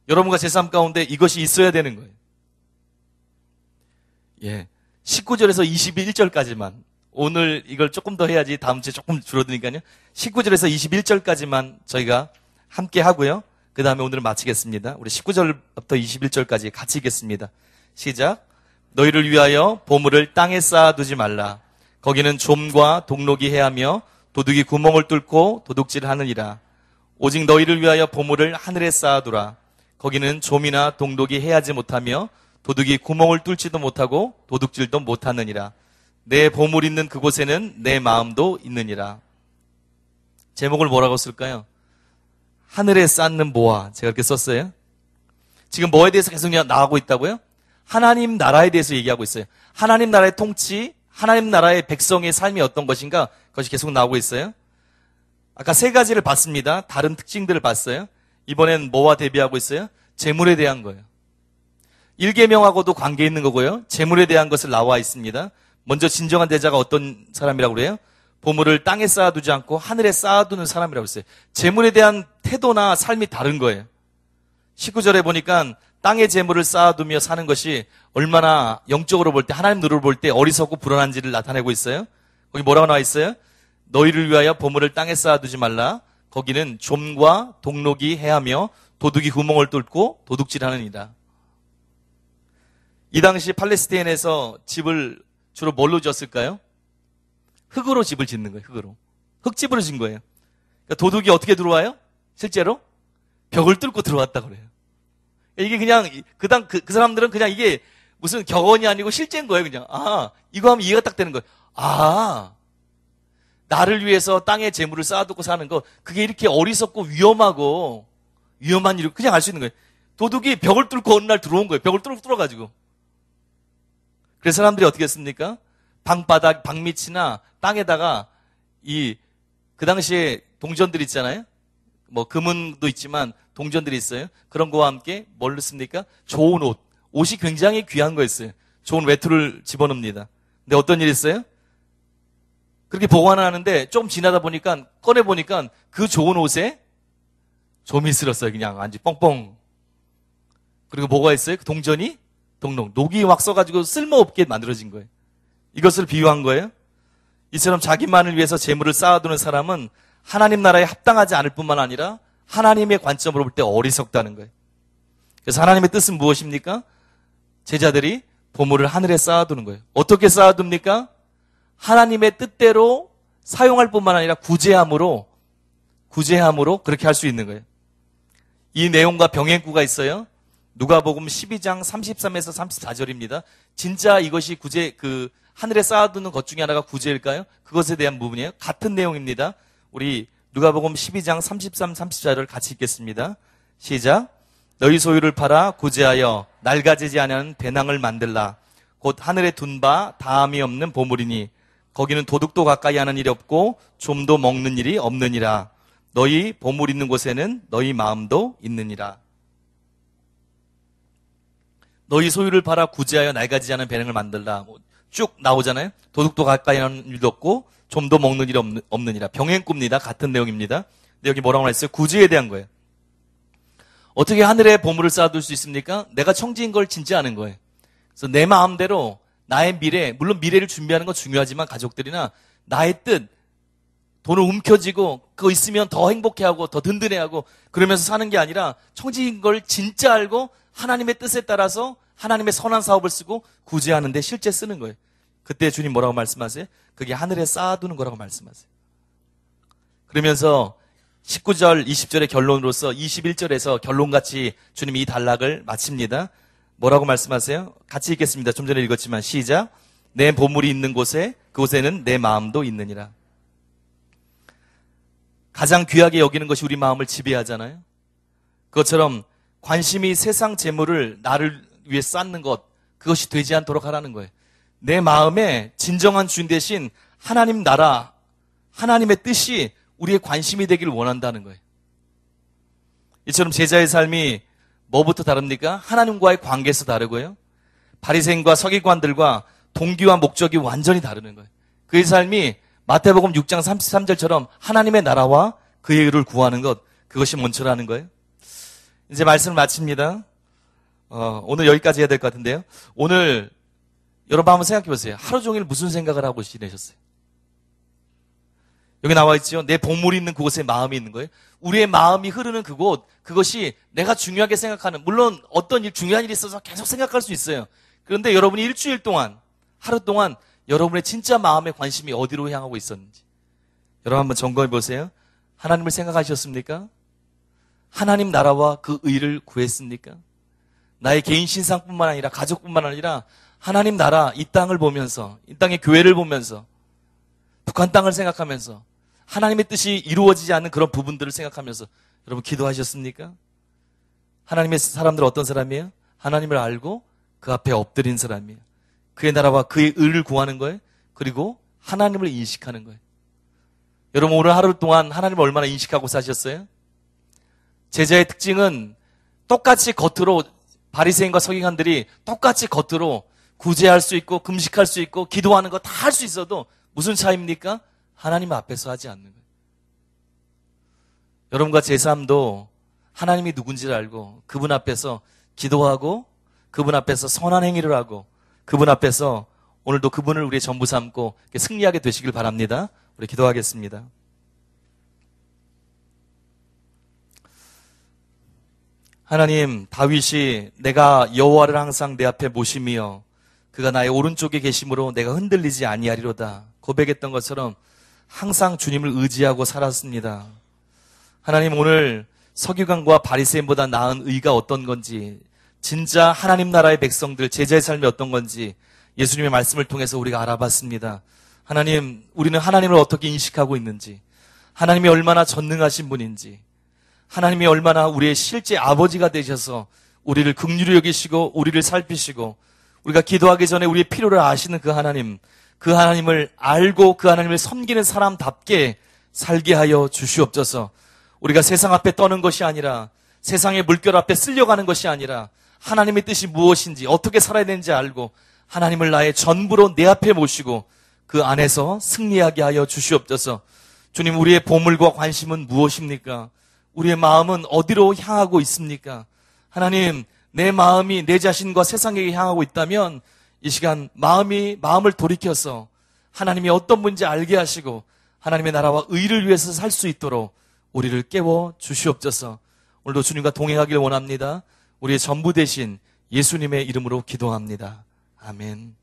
여러분과 제 삶 가운데 이것이 있어야 되는 거예요. 예. 19절에서 21절까지만 오늘 이걸 조금 더 해야지 다음 주에 조금 줄어드니까요. 19절에서 21절까지만 저희가 함께 하고요. 그 다음에 오늘 마치겠습니다. 우리 19절부터 21절까지 같이 읽겠습니다. 시작. 너희를 위하여 보물을 땅에 쌓아두지 말라. 거기는 좀과 동록이 해하며 도둑이 구멍을 뚫고 도둑질하느니라. 오직 너희를 위하여 보물을 하늘에 쌓아두라. 거기는 좀이나 동록이 해하지 못하며 도둑이 구멍을 뚫지도 못하고 도둑질도 못하느니라. 내 보물 있는 그곳에는 내 마음도 있느니라. 제목을 뭐라고 쓸까요? 하늘에 쌓는 모아. 제가 이렇게 썼어요. 지금 뭐에 대해서 계속 나가고 있다고요? 하나님 나라에 대해서 얘기하고 있어요. 하나님 나라의 통치, 하나님 나라의 백성의 삶이 어떤 것인가? 그것이 계속 나오고 있어요. 아까 세 가지를 봤습니다. 다른 특징들을 봤어요. 이번엔 뭐와 대비하고 있어요? 재물에 대한 거예요. 1계명하고도 관계 있는 거고요. 재물에 대한 것을 나와 있습니다. 먼저 진정한 대자가 어떤 사람이라고 그래요? 보물을 땅에 쌓아두지 않고 하늘에 쌓아두는 사람이라고 했어요. 재물에 대한 태도나 삶이 다른 거예요. 19절에 보니까 땅에 재물을 쌓아두며 사는 것이 얼마나 영적으로 볼 때, 하나님 눈으로 볼 때 어리석고 불안한지를 나타내고 있어요. 거기 뭐라고 나와 있어요? 너희를 위하여 보물을 땅에 쌓아두지 말라. 거기는 좀과 동록이 해하며 도둑이 구멍을 뚫고 도둑질하느니라. 이 당시 팔레스타인에서 집을 주로 뭘로 지었을까요? 흙으로 집을 짓는 거예요. 흙집으로 짓는 거예요. 그러니까 도둑이 어떻게 들어와요? 실제로 벽을 뚫고 들어왔다 그래요. 이게 그냥 그 사람들은 그냥 이게 무슨 격언이 아니고 실제인 거예요. 그냥 이거 하면 이해가 딱 되는 거예요. 나를 위해서 땅에 재물을 쌓아두고 사는 거 그게 이렇게 어리석고 위험한 일을 그냥 알 수 있는 거예요. 도둑이 벽을 뚫고 어느 날 들어온 거예요. 벽을 뚫어가지고. 그래서 사람들이 어떻게 했습니까? 방바닥, 방밑이나 땅에다가 그 당시에 동전들 있잖아요. 뭐 금은도 있지만 동전들이 있어요. 그런 거와 함께 뭘 넣습니까? 좋은 옷이 굉장히 귀한 거였어요. 좋은 외투를 집어넣습니다. 근데 어떤 일이 있어요? 그렇게 보관을 하는데 조금 지나다 보니까 꺼내보니까 그 좋은 옷에 좀이 쓸었어요. 그냥 완전 뻥뻥. 그리고 뭐가 있어요? 그 동전이 녹이 막 써가지고 쓸모없게 만들어진 거예요. 이것을 비유한 거예요. 이처럼 자기만을 위해서 재물을 쌓아두는 사람은 하나님 나라에 합당하지 않을 뿐만 아니라 하나님의 관점으로 볼 때 어리석다는 거예요. 그래서 하나님의 뜻은 무엇입니까? 제자들이 보물을 하늘에 쌓아두는 거예요. 어떻게 쌓아둡니까? 하나님의 뜻대로 사용할 뿐만 아니라 구제함으로 그렇게 할 수 있는 거예요. 이 내용과 병행구가 있어요. 누가복음 12장 33에서 34절입니다. 진짜 이것이 하늘에 쌓아두는 것 중에 하나가 구제일까요? 그것에 대한 부분이에요. 같은 내용입니다. 우리 누가복음 12장 33, 34절 같이 읽겠습니다. 시작. 너희 소유를 팔아 구제하여 낡아지지 않은 배낭을 만들라. 곧 하늘에 둔 바 다함이 없는 보물이니 거기는 도둑도 가까이 하는 일이 없고 좀도 먹는 일이 없느니라. 너희 보물 있는 곳에는 너희 마음도 있느니라. 너희 소유를 팔아 구제하여 낡아지지 않은 배낭을 만들라. 쭉 나오잖아요. 도둑도 가까이 하는 일도 없고 좀도 먹는 일이 없느니라. 병행꾼입니다. 같은 내용입니다. 근데 여기 뭐라고 했어요? 구제에 대한 거예요. 어떻게 하늘에 보물을 쌓아둘 수 있습니까? 내가 청지인 걸 진짜 아는 거예요. 그래서 내 마음대로 나의 미래, 물론 미래를 준비하는 건 중요하지만 가족들이나 나의 뜻, 돈을 움켜쥐고 그거 있으면 더 행복해하고 더 든든해하고 그러면서 사는 게 아니라 청지인 걸 진짜 알고 하나님의 뜻에 따라서 하나님의 선한 사업을 쓰고 구제하는데 실제 쓰는 거예요. 그때 주님 뭐라고 말씀하세요? 그게 하늘에 쌓아두는 거라고 말씀하세요. 그러면서 19절, 20절의 결론으로서 21절에서 결론같이 주님이 이 단락을 마칩니다. 뭐라고 말씀하세요? 같이 읽겠습니다. 좀 전에 읽었지만 시작. 내 보물이 있는 곳에 그곳에는 내 마음도 있느니라. 가장 귀하게 여기는 것이 우리 마음을 지배하잖아요. 그것처럼 관심이 세상 재물을 나를 위해 쌓는 것, 그것이 되지 않도록 하라는 거예요. 내 마음에 진정한 주인 대신 하나님 나라, 하나님의 뜻이 우리의 관심이 되기를 원한다는 거예요. 이처럼 제자의 삶이 뭐부터 다릅니까? 하나님과의 관계에서 다르고요. 바리새인과 서기관들과 동기와 목적이 완전히 다르는 거예요. 그의 삶이 마태복음 6장 33절처럼 하나님의 나라와 그의 의를 구하는 것, 그것이 먼저라는 거예요. 이제 말씀을 마칩니다. 오늘 여기까지 해야 될 것 같은데요. 오늘 여러분 한번 생각해 보세요. 하루 종일 무슨 생각을 하고 지내셨어요? 여기 나와 있죠. 내 보물이 있는 그곳에 마음이 있는 거예요. 우리의 마음이 흐르는 그곳, 그것이 내가 중요하게 생각하는, 물론 어떤 중요한 일이 있어서 계속 생각할 수 있어요. 그런데 여러분이 일주일 동안, 하루 동안 여러분의 진짜 마음의 관심이 어디로 향하고 있었는지 여러분 한번 점검해 보세요. 하나님을 생각하셨습니까? 하나님 나라와 그 의를 구했습니까? 나의 개인 신상뿐만 아니라 가족뿐만 아니라 하나님 나라, 이 땅을 보면서, 이 땅의 교회를 보면서, 북한 땅을 생각하면서 하나님의 뜻이 이루어지지 않는 그런 부분들을 생각하면서 여러분 기도하셨습니까? 하나님의 사람들은 어떤 사람이에요? 하나님을 알고 그 앞에 엎드린 사람이에요. 그의 나라와 그의 의를 구하는 거예요. 그리고 하나님을 인식하는 거예요. 여러분 오늘 하루 동안 하나님을 얼마나 인식하고 사셨어요? 제자의 특징은 똑같이 겉으로 바리새인과 서기관들이 똑같이 겉으로 구제할 수 있고 금식할 수 있고 기도하는 거 다 할 수 있어도 무슨 차이입니까? 하나님 앞에서 하지 않는 거예요. 여러분과 제 삶도 하나님이 누군지를 알고 그분 앞에서 기도하고 그분 앞에서 선한 행위를 하고 그분 앞에서 오늘도 그분을 우리의 전부 삼고 승리하게 되시길 바랍니다. 우리 기도하겠습니다. 하나님, 다윗이 내가 여호와를 항상 내 앞에 모심이여 그가 나의 오른쪽에 계심으로 내가 흔들리지 아니하리로다 고백했던 것처럼 항상 주님을 의지하고 살았습니다. 하나님, 오늘 서기관과 바리새인보다 나은 의가 어떤 건지, 진짜 하나님 나라의 백성들 제자의 삶이 어떤 건지 예수님의 말씀을 통해서 우리가 알아봤습니다. 하나님, 우리는 하나님을 어떻게 인식하고 있는지, 하나님이 얼마나 전능하신 분인지, 하나님이 얼마나 우리의 실제 아버지가 되셔서 우리를 긍휼히 여기시고 우리를 살피시고 우리가 기도하기 전에 우리의 필요를 아시는 그 하나님을 알고 그 하나님을 섬기는 사람답게 살게 하여 주시옵소서. 우리가 세상 앞에 떠는 것이 아니라 세상의 물결 앞에 쓸려가는 것이 아니라 하나님의 뜻이 무엇인지 어떻게 살아야 되는지 알고 하나님을 나의 전부로 내 앞에 모시고 그 안에서 승리하게 하여 주시옵소서. 주님, 우리의 보물과 관심은 무엇입니까? 우리의 마음은 어디로 향하고 있습니까? 하나님, 내 마음이 내 자신과 세상에게 향하고 있다면 이 시간 마음을 돌이켜서 하나님이 어떤 분인지 알게 하시고 하나님의 나라와 의를 위해서 살 수 있도록 우리를 깨워 주시옵소서. 오늘도 주님과 동행하길 원합니다. 우리의 전부 되신 예수님의 이름으로 기도합니다. 아멘.